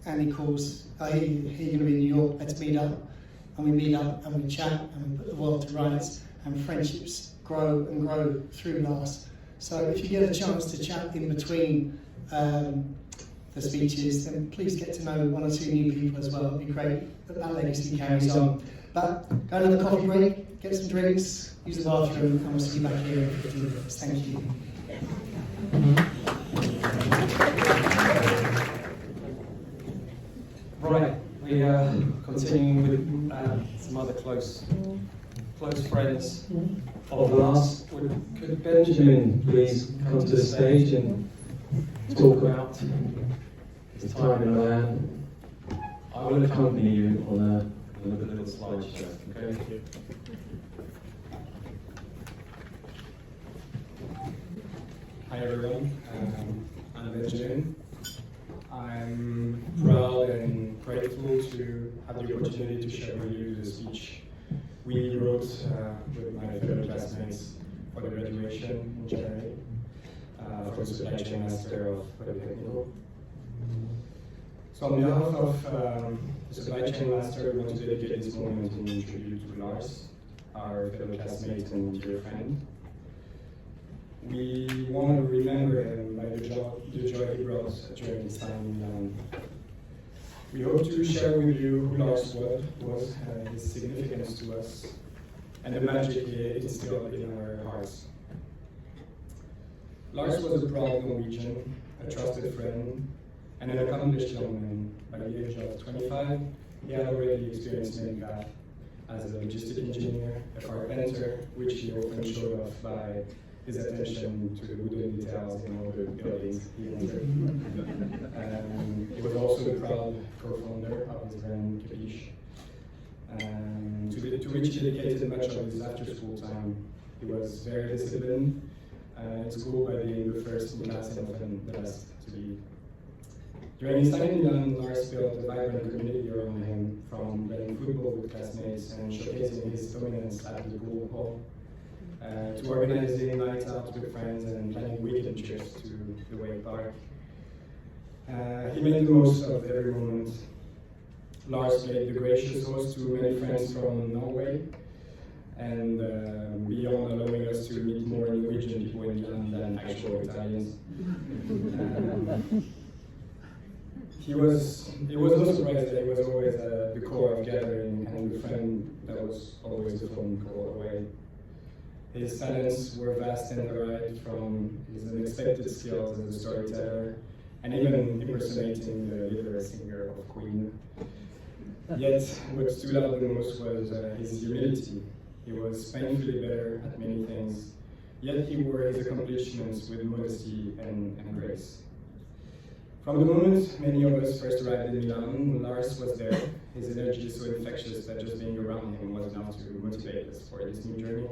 he calls, I hear you're going to be in New York, let's meet up. And we meet up and we chat and we put the world to rights, and friendships grow and grow through Lars. So if you get a chance to chat in between the speeches, then please get to know one or two new people as well. It'd be great that legacy carries on. But go to the coffee break, get some drinks, use the bathroom, and we'll see you back here in 15 minutes. Thank you. Right, we are continuing with some other close friends of Lars. Could Benjamin please come to the stage and talk about his time in Milan? I will accompany you on a little slideshow, okay? Hi everyone, I'm Benjamin. I'm proud and grateful to have the opportunity to share with you the speech we wrote with my fellow classmates for the graduation in January for the supply chain master of Polytechnical. So on behalf of the supply chain master, we want to dedicate this moment in tribute to Lars, our fellow classmate and dear friend. We want to remember him by the joy he brought during his time in Milan. We hope to share with you who Lars was, his significance to us, and the magic he instilled in our hearts. Lars was a proud Norwegian, a trusted friend, and an accomplished young man. By the age of 25, he had already experienced many paths as a logistic engineer, a carpenter, which he often showed off by his attention to the wooden details in all the buildings he entered. He was also the proud co-founder of his brand Capiche, to which he dedicated much of his after-school time. He was very disciplined in school by being the first in class and often the best to be. During his time in Milan, Lars built a vibrant community around him, from playing football with classmates and showcasing his dominance at the pool hall, to organizing nights out with friends and planning weekend trips to the Wake Park. He made the most of every moment. Lars played the gracious host to many friends from Norway, and beyond allowing us to meet more Norwegian people in Milan than actual Italians. It was no surprise that he was always at the core of gathering and the friend that was always a phone call away. His talents were vast and varied, from his unexpected skills as a storyteller and even impersonating the literary singer of Queen. Yet, what stood out the most was his humility. He was painfully better at many things, yet he wore his accomplishments with modesty and grace. From the moment many of us first arrived in Milan, Lars was there. His energy so infectious that just being around him was enough to motivate us for this new journey.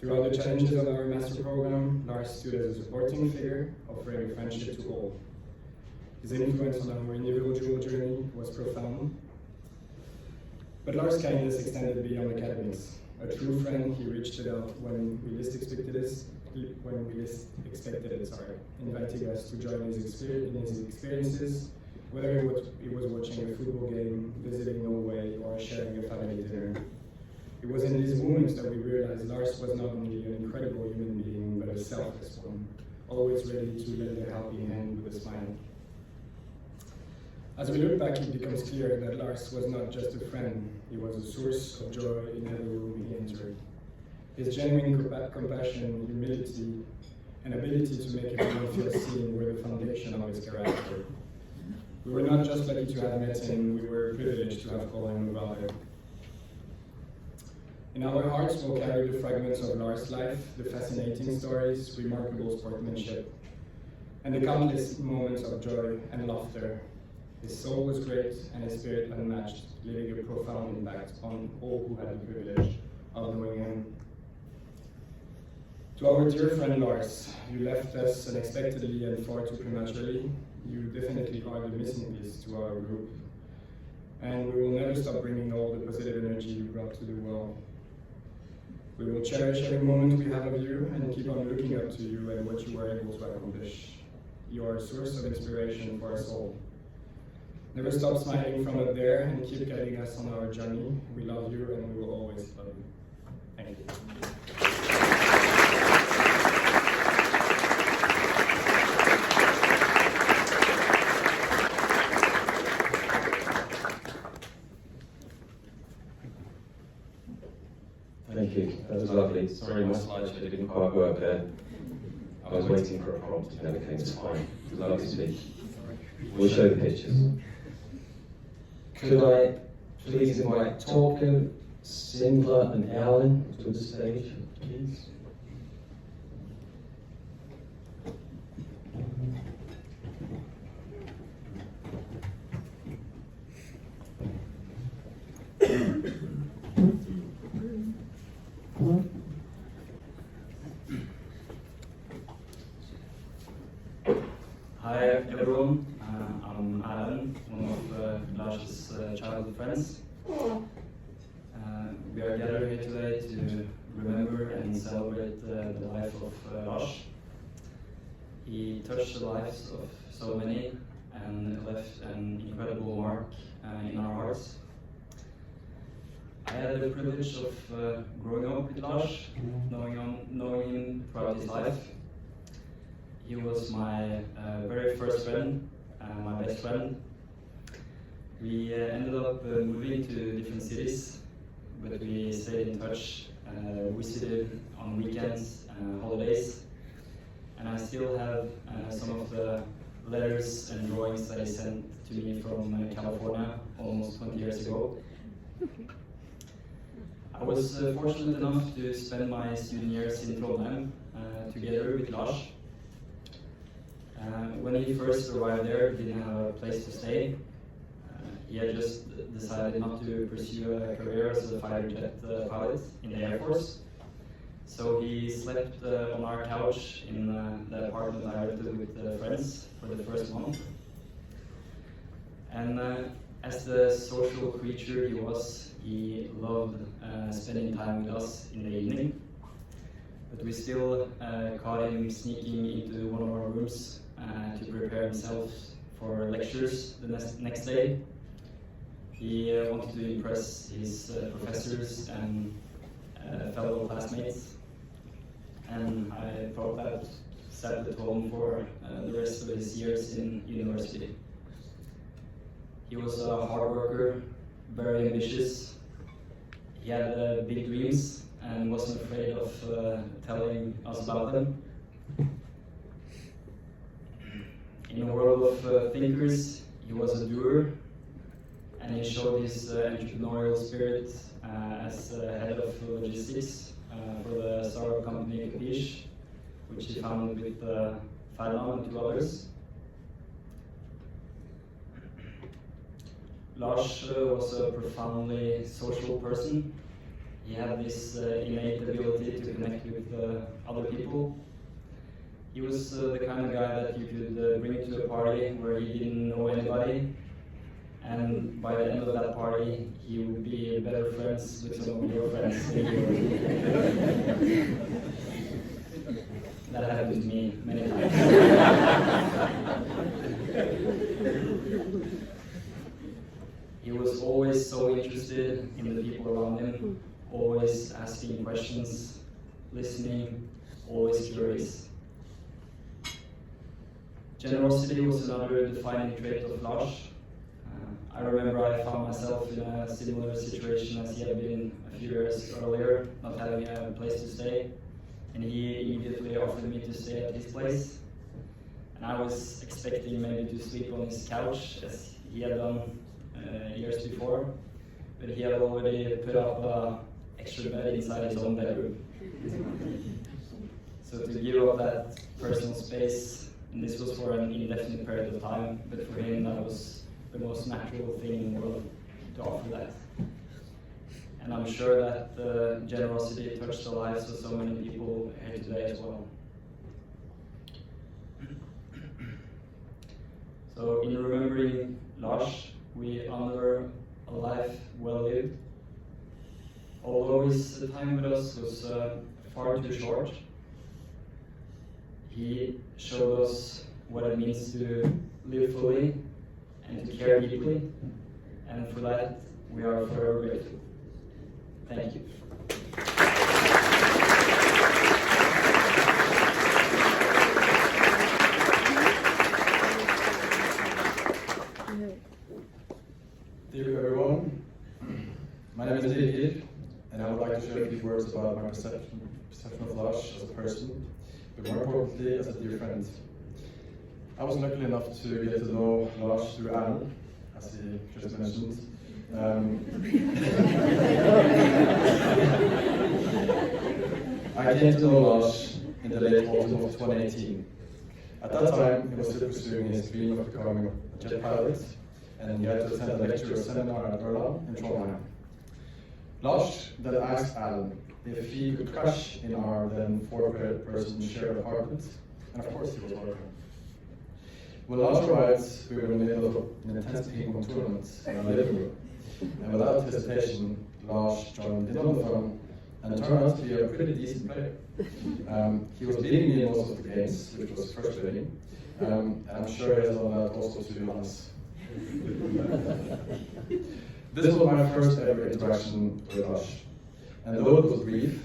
Throughout the challenges of our master program, Lars stood as a supporting figure, offering friendship to all. His influence on our individual journey was profound. But Lars' kindness extended beyond academics. A true friend, he reached out when we least expected it, inviting us to join in his experiences, whether it was watching a football game, visiting Norway, or sharing a family dinner. It was in these moments that we realized Lars was not only an incredible human being, but a selfless one, always ready to lend a helping hand with a smile. As we look back, it becomes clear that Lars was not just a friend, he was a source of joy in every room he entered. His genuine compassion, humility, and ability to make everyone feel seen were the foundation of his character. We were not just lucky to have met him, we were privileged to have called him a brother. In our hearts we'll carry the fragments of Lars' life, the fascinating stories, remarkable sportsmanship, and the countless moments of joy and laughter. His soul was great and his spirit unmatched, leaving a profound impact on all who had the privilege of knowing him. To our dear friend Lars, you left us unexpectedly and far too prematurely. You definitely are the missing piece to our group. And we will never stop bringing all the positive energy you brought to the world. We will cherish every moment we have of you and keep on looking up to you and what you were able to accomplish. You are a source of inspiration for us all. Never stop smiling from up there and keep guiding us on our journey. We love you and we will always love you. Thank you. Thank you. That was lovely. Sorry, my slideshow didn't quite work there. I was waiting for a prompt, it never came. It's fine. It was lovely to speak. We'll show the pictures. Could I please invite Torkel, Sindre, and Erlend to the stage, please? Hi everyone, I'm Erlend, one of Lars' childhood friends. We are gathered here today to remember and celebrate the life of Lars. He touched the lives of so many and left an incredible mark in our hearts. I had the privilege of growing up with Lars, knowing him throughout his life. He was my very first friend, my best friend. We ended up moving to different cities, but we stayed in touch, visited on weekends, holidays, and I still have some of the letters and drawings that he sent to me from California almost 20 years ago. I was fortunate enough to spend my student years in Trondheim together with Lars. When he first arrived there, he didn't have a place to stay. He had just decided not to pursue a career as a fighter jet pilot in the Air Force. So he slept on our couch in the apartment I rented with friends for the first month. And as the social creature he was, he loved spending time with us in the evening. But we still caught him sneaking into one of our rooms to prepare himself for lectures the next day. He wanted to impress his professors and fellow classmates, and I thought that set the tone for the rest of his years in university. He was a hard worker, very ambitious. He had big dreams and wasn't afraid of telling us about them. In a world of thinkers, he was a doer, and he showed his entrepreneurial spirit as head of logistics for the startup company Capiche, which he founded with Ferdinand and 2 others. Lars was a profoundly social person. He had this innate ability to connect with other people. He was the kind of guy that you could bring to a party where he didn't know anybody, and by the end of that party, he would be better friends with some of your friends than you were. That happened to me many times. He was always so interested in the people around him, always asking questions, listening, always curious. Generosity was another defining trait of Lars. I remember I found myself in a similar situation as he had been a few years earlier, not having a place to stay, and he immediately offered me to stay at his place. And I was expecting maybe to sleep on his couch, as he had done years before, but he had already put up an extra bed inside his own bedroom. So to give up that personal space, and this was for an indefinite period of time, but for him that was the most natural thing in the world to offer that. And I'm sure that generosity touched the lives of so many people here today as well. So in remembering Lars, we honor a life well lived. Although his time with us was far too short, he showed us what it means to live fully and to care deeply, and for that we are forever grateful. Thank you. Dear everyone, my name is Birger, and I would like to share a few words about my perception of Lars as a person, but more importantly as a dear friend. I was lucky enough to get to know Lars through Erlend, as he just mentioned. I came to know Lars in the late autumn of 2018. At that time, he was still pursuing his dream of becoming a jet pilot, and he had to attend a lecture or seminar at Erlend in Trondheim. Lars then asked Erlend if he could crash in our then four-person shared apartment, and of course he was welcome. When Lars arrived, we were in the middle of an intense ping-pong tournament in our living room, and without hesitation, Lars joined in on the fun and turned out to be a pretty decent player. He was beating me in most of the games, which was frustrating, and I'm sure he has done that also to Johannes. This was my first ever interaction with Lars, and though it was brief,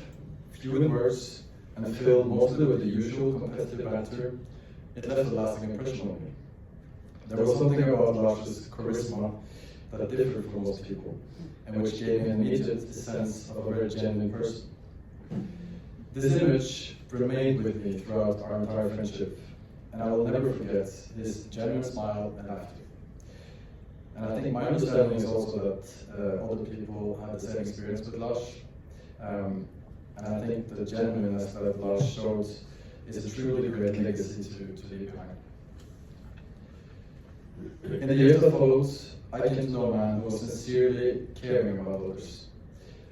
few in words, and filled mostly with the usual competitive banter, it left a lasting impression on me. There was something about Lars' charisma that differed from most people, and which gave me an immediate sense of a very genuine person. This image remained with me throughout our entire friendship, and I will never forget his genuine smile and laughter. And I think my understanding is also that other people had the same experience with Lars, and I think the genuineness that Lars showed is a truly great legacy to leave behind. In the years that followed, I came to know a man who was sincerely caring about others.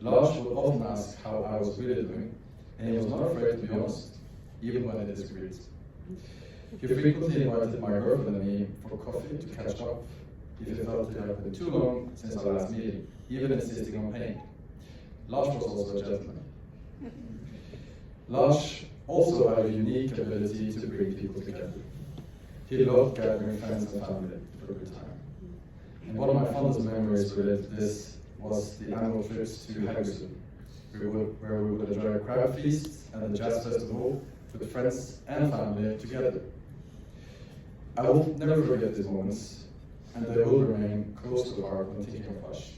Lars would often ask how I was really doing, and he was not afraid to be honest, even when he disagreed. He frequently invited my girlfriend and me for coffee to catch up if he felt it had been too long since our last meeting, even insisting on paying. Lars was also a gentleman. Lars also had a unique ability to bring people together. He loved gathering friends and family for a good time. And one of my fondest memories related to this was the annual trips to Haugesund, where we would enjoy a crab feast and the jazz festival with friends and family together. I will never forget these moments, and they will remain close to heart when thinking of Lars.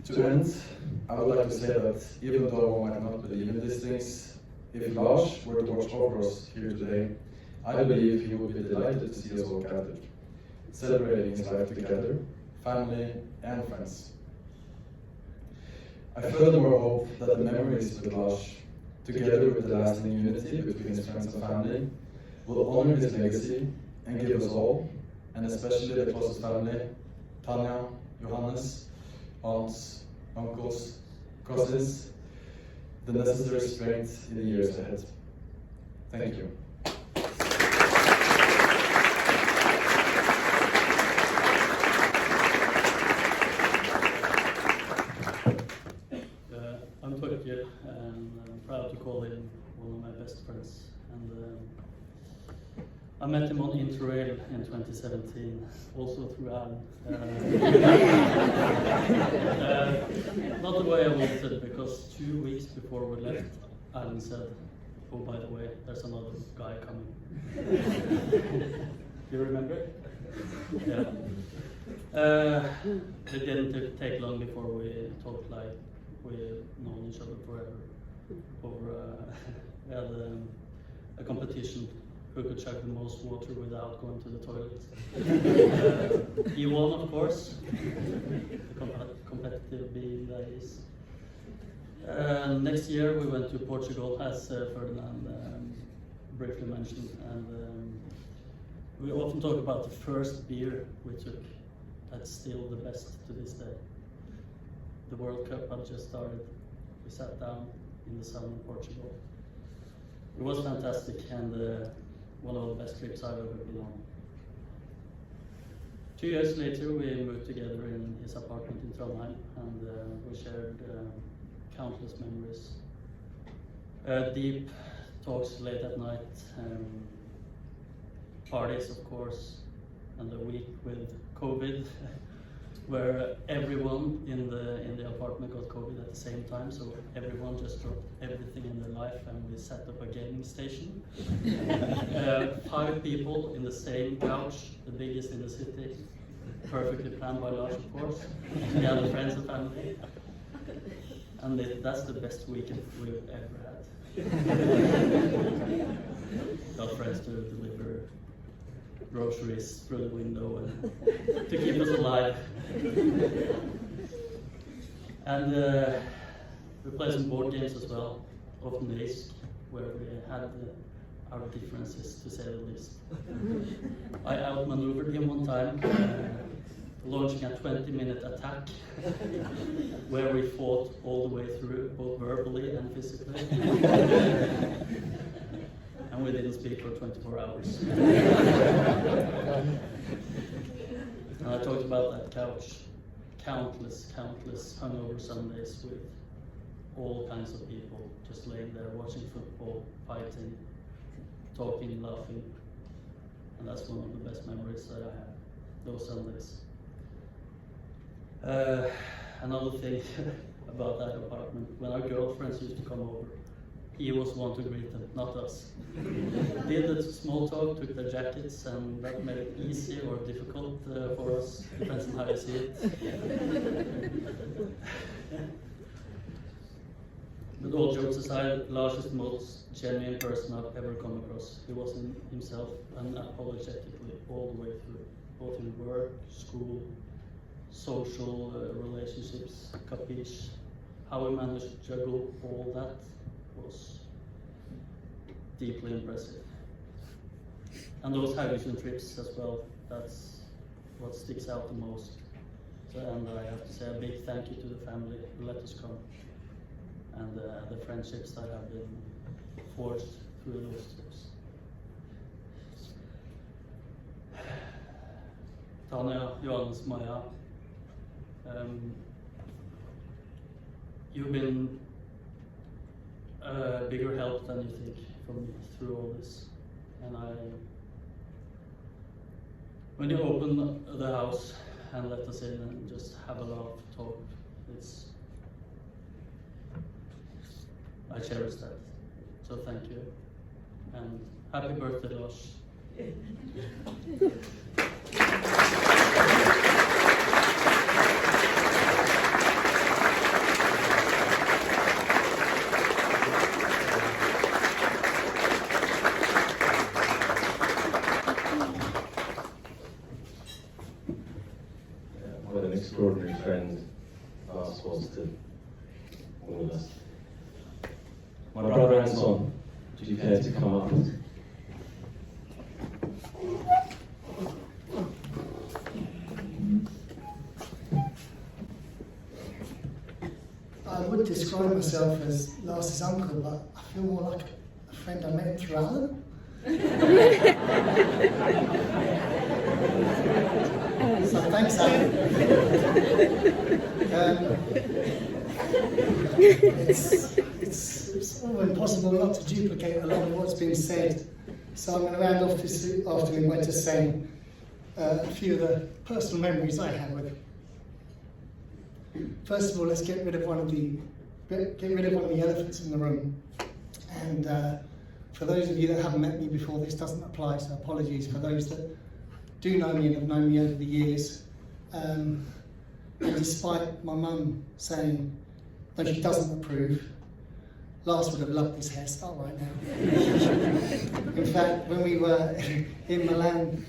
To end, I would like to say that even though I might not believe in these things, if Lars were to watch over us here today, I believe he would be delighted to see us all gathered, celebrating his life together, family and friends. I furthermore hope that the memories with Lars, together with the lasting unity between his friends and family, will honor his legacy and give us all, and especially the closest family, Tanya, Johannes, aunts, uncles, cousins, the necessary strength in the years ahead. Thank you. I'm Torkel, and I'm proud to call him one of my best friends. And I met him on Interrail in 2017, also through Erlend. Not the way I wanted, because 2 weeks before we left, Erlend said, Oh, by the way, there's another guy coming. You remember? Yeah. It didn't take long before we talked like we've known each other forever. We had a competition who could chug the most water without going to the toilet. He won, of course, the competitive being that is. Next year we went to Portugal, as Ferdinand briefly mentioned, and we often talk about the first beer we took. That's still the best to this day. The World Cup had just started. We sat down in the sun in Portugal. It was fantastic, and one of the best trips I've ever been on. 2 years later, we moved together in his apartment in Trondheim, and we shared countless memories. Deep talks late at night, parties, of course, and a week with COVID, where everyone in the apartment got COVID at the same time, so everyone just dropped everything in their life, and we set up a gaming station. 5 people in the same couch, the biggest in the city, perfectly planned by Lars, of course, the other friends and family. And that's the best weekend we've ever had. Got friends to deliver groceries through the window and to keep us alive. And we played some board games as well, often days where we had our differences, to say the least. I outmaneuvered him one time, launching a 20-minute attack where we fought all the way through, both verbally and physically. And we didn't speak for 24 hours. And I talked about that couch. Countless hungover Sundays with all kinds of people just laying there watching football, fighting, talking, laughing. And that's one of the best memories that I have, those Sundays. Another thing about that apartment, when our girlfriends used to come over, he was one to greet them, not us. Did the small talk, took their jackets, and that made it easy or difficult for us, depends on how you see it. But all jokes aside, Lars is the most genuine person I've ever come across. He was himself unapologetically all the way through, both in work, school, social relationships, capiche. How he managed to juggle all that was deeply impressive. And those Haugesund trips as well, that's what sticks out the most. So, and I have to say a big thank you to the family who let us come, and the friendships that have been forged through those trips. Tanja, Johannes, Maja, you've been a bigger help than you think for me through all this. And when you open the house and let us in and just have a laugh, talk, I cherish that. So thank you. And happy birthday, Lars. What an extraordinary friend Lars was to all of us. My brother Anton, would you care to come up? I would describe myself as Lars's uncle, but I feel more like a friend I met through Alan. So thanks, Alan. It's impossible not to duplicate a lot of what's been said. So I'm going to round off this afternoon by just saying a few of the personal memories I have with him. First of all, let's get rid of one of the elephants in the room. And For those of you that haven't met me before, this doesn't apply, so apologies for those that do know me and have known me over the years. And despite my mum saying that she doesn't approve, Lars would have loved this hairstyle right now. In fact, when we were in Milan,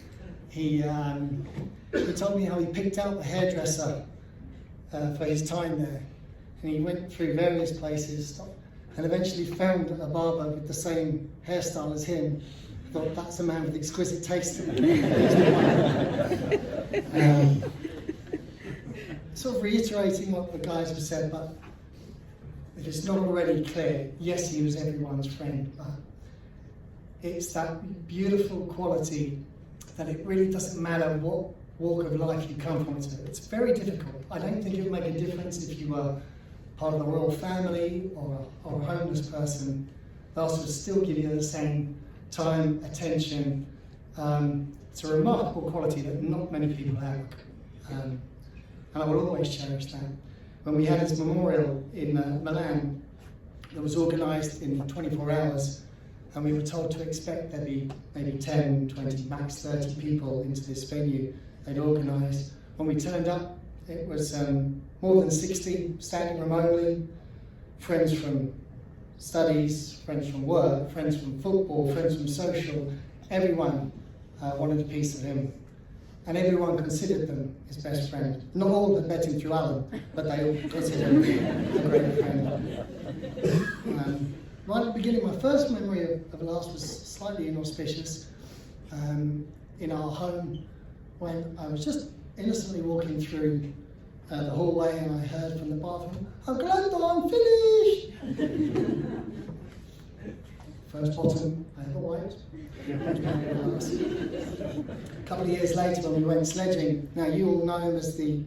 he told me how he picked out the hairdresser for his time there. And he went through various places and eventually found a barber with the same hairstyle as him. Thought, that's a man with exquisite taste. Sort of reiterating what the guys have said, but if it's not already clear, yes, he was everyone's friend, but it's that beautiful quality that it really doesn't matter what walk of life you come from. It's very difficult. I don't think it would make a difference if you were part of the royal family or a homeless person. Lars would still give you the same time, attention. It's a remarkable quality that not many people have. And I will always cherish that. When we had his memorial in Milan, it was organised in 24 hours, and we were told to expect there'd be maybe 10, 20, max 30 people into this venue they'd organised. When we turned up, it was more than 60 standing room only, friends from studies, friends from work, friends from football, friends from social. Everyone wanted a piece of him, and everyone considered them his best friend. Not all had met him through Alan, but they all considered him a great friend. Right at the beginning, my first memory of Lars was slightly inauspicious. In our home, when I was just innocently walking through the hallway and I heard from the bathroom, "Uncle Anton, I'm finished!" First bottom I ever wiped. A couple of years later when we went sledging, now you all know him as the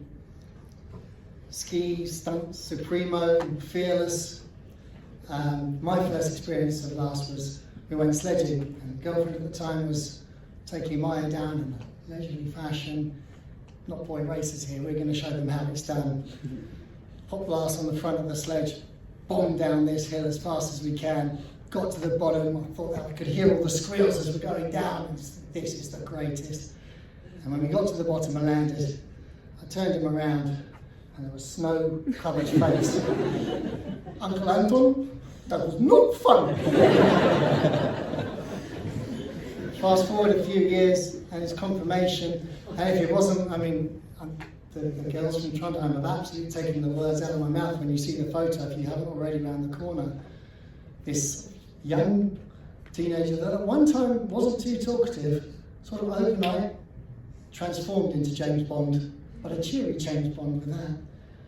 ski stunt supremo, fearless. My first experience of Lars was we went sledging, and the girlfriend at the time was taking Maya down in a leisurely fashion. Not boy racers here, we're going to show them how it's done. Pop Lars on the front of the sledge, bomb down this hill as fast as we can. Got to the bottom, I thought that I could hear all the squeals as we're going down. And this is the greatest. And when we got to the bottom and landed, I turned him around and there was snow-covered face. "Uncle Anton, that was not fun." Fast forward a few years and his confirmation, and if it wasn't, the girls from Trondheim have absolutely taken the words out of my mouth when you see the photo, if you haven't already, around the corner. This young teenager that at one time wasn't too talkative, sort of overnight transformed into James Bond, but a cheery James Bond with that.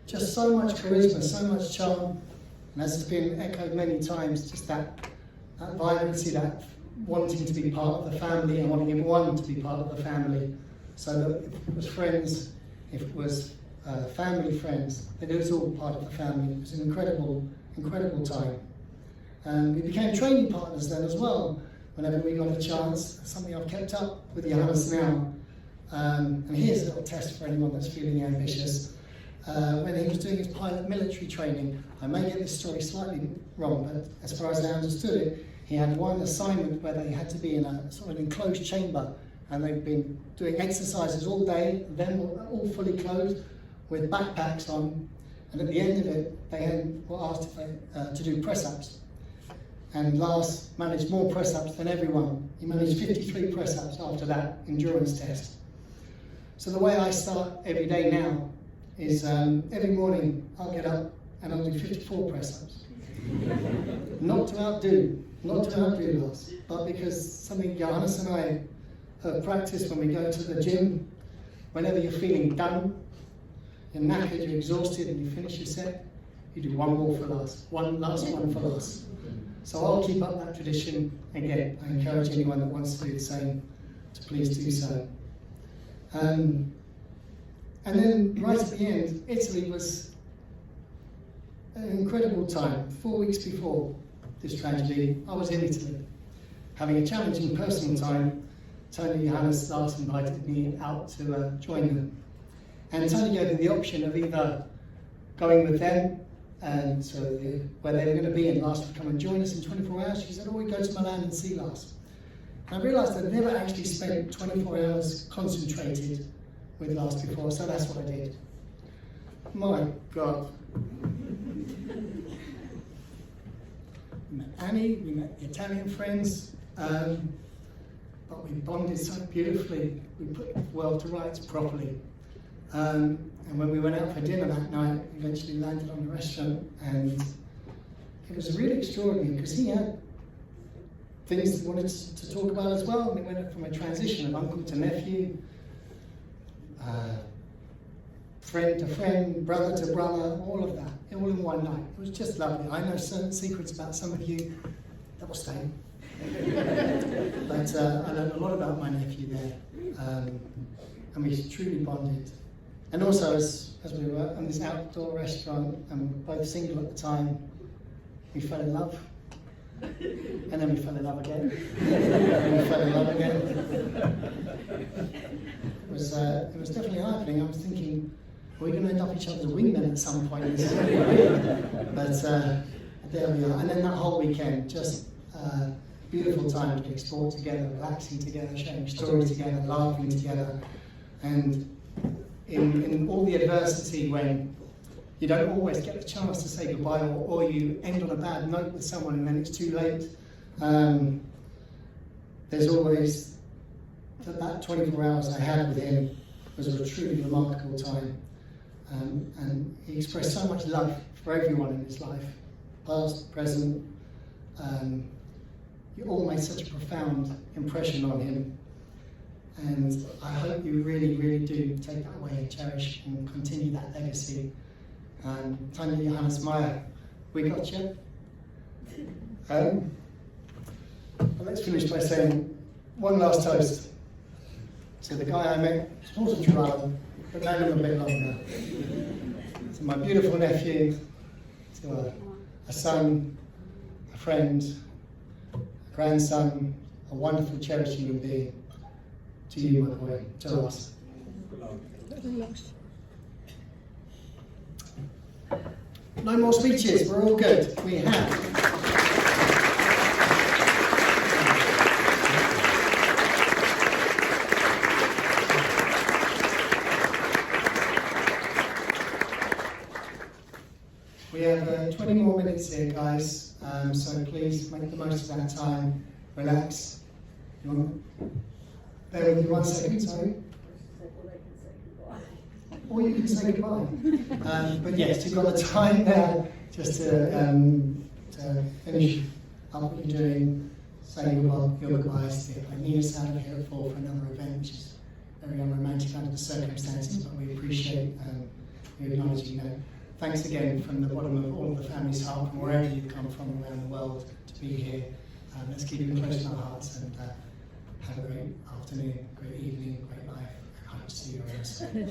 Just so much charisma, so much charm, and as has been echoed many times, just that vibrancy, that wanting to be part of the family and wanting everyone to be part of the family. So that if it was friends, if it was family friends, it was all part of the family. It was an incredible, incredible time. We became training partners then as well, whenever we got a chance. That's something I've kept up with Johannes now. And here's a little test for anyone that's feeling ambitious. When he was doing his pilot military training, I may get this story slightly wrong, but as far as I understood it, he had one assignment where they had to be in a sort of enclosed chamber, and they've been doing exercises all day, then all fully clothed with backpacks on, and at the end of it, they were asked to do press-ups. And Lars managed more press-ups than everyone. He managed 53 press-ups after that endurance test. So the way I start every day now is every morning I'll get up and I'll do 54 press-ups. Not to outdo Lars, but because something Johannes and I have practiced when we go to the gym. Whenever you're feeling done, you're knackered, you're exhausted, and you finish your set, you do one more for Lars, one last one for Lars. So I'll keep up that tradition. Again, I encourage anyone that wants to do the same to please do so. And then right at the end, Italy was an incredible time. 4 weeks before this tragedy, I was in Italy, having a challenging personal time. Tony, Johannes, Lars invited me out to join them. And Tony gave me the option of either going with them and so where they were going to be, and Lars would come and join us in 24 hours. She said, oh, we go to Milan and see Lars. And I realised I'd never actually spent 24 hours concentrated with Lars before, so that's what I did. My God. We met Annie, we met the Italian friends, but we bonded so beautifully. We put the world to rights properly. And when we went out for dinner that night, we eventually landed on the restaurant, and it was really extraordinary because he had things he wanted to talk about as well. And we went from a transition of uncle to nephew, friend to friend, brother to brother, all of that, all in one night. It was just lovely. I know certain secrets about some of you that will stay. But I learned a lot about my nephew there, and we truly bonded. And also, as we were in this outdoor restaurant, and we were both single at the time, we fell in love. And then we fell in love again. And we fell in love again. It was definitely eye-opening. I was thinking, are we going to end up each other's wingmen at some point? But there we are. And then that whole weekend, just beautiful time to explore together, relaxing together, sharing stories together, laughing together. And in all the adversity when you don't always get the chance to say goodbye, or you end on a bad note with someone and then it's too late, there's always that 24 hours I had with him was a truly remarkable time. And he expressed so much love for everyone in his life, past, present. You all made such a profound impression on him. And I hope you really, really do take that away and cherish and continue that legacy. Tanya, Johannes, Maya, we got you. Let's finish by saying one last toast to the guy I met, wasn't Toronto, but known him a bit longer. To my beautiful nephew, to a son, a friend, a grandson, a wonderful, cherished human being. To you, my boy, to Lars. No more speeches, we're all good. We have. We have 20 more minutes here, guys, so please make the most of that time. Relax. You want bear with me 1 second, sorry. Or you can say goodbye. But yes, you've got the time now just to finish up what you're doing, say your goodbyes. I need us out of here at 4 for another event, which is very unromantic under the circumstances, but we appreciate you acknowledging that. Thanks again from the bottom of all of the family's heart, from wherever you've come from around the world to be here. Let's keep you close to our hearts and have a great afternoon, great evening, great life. I hope to see you around soon.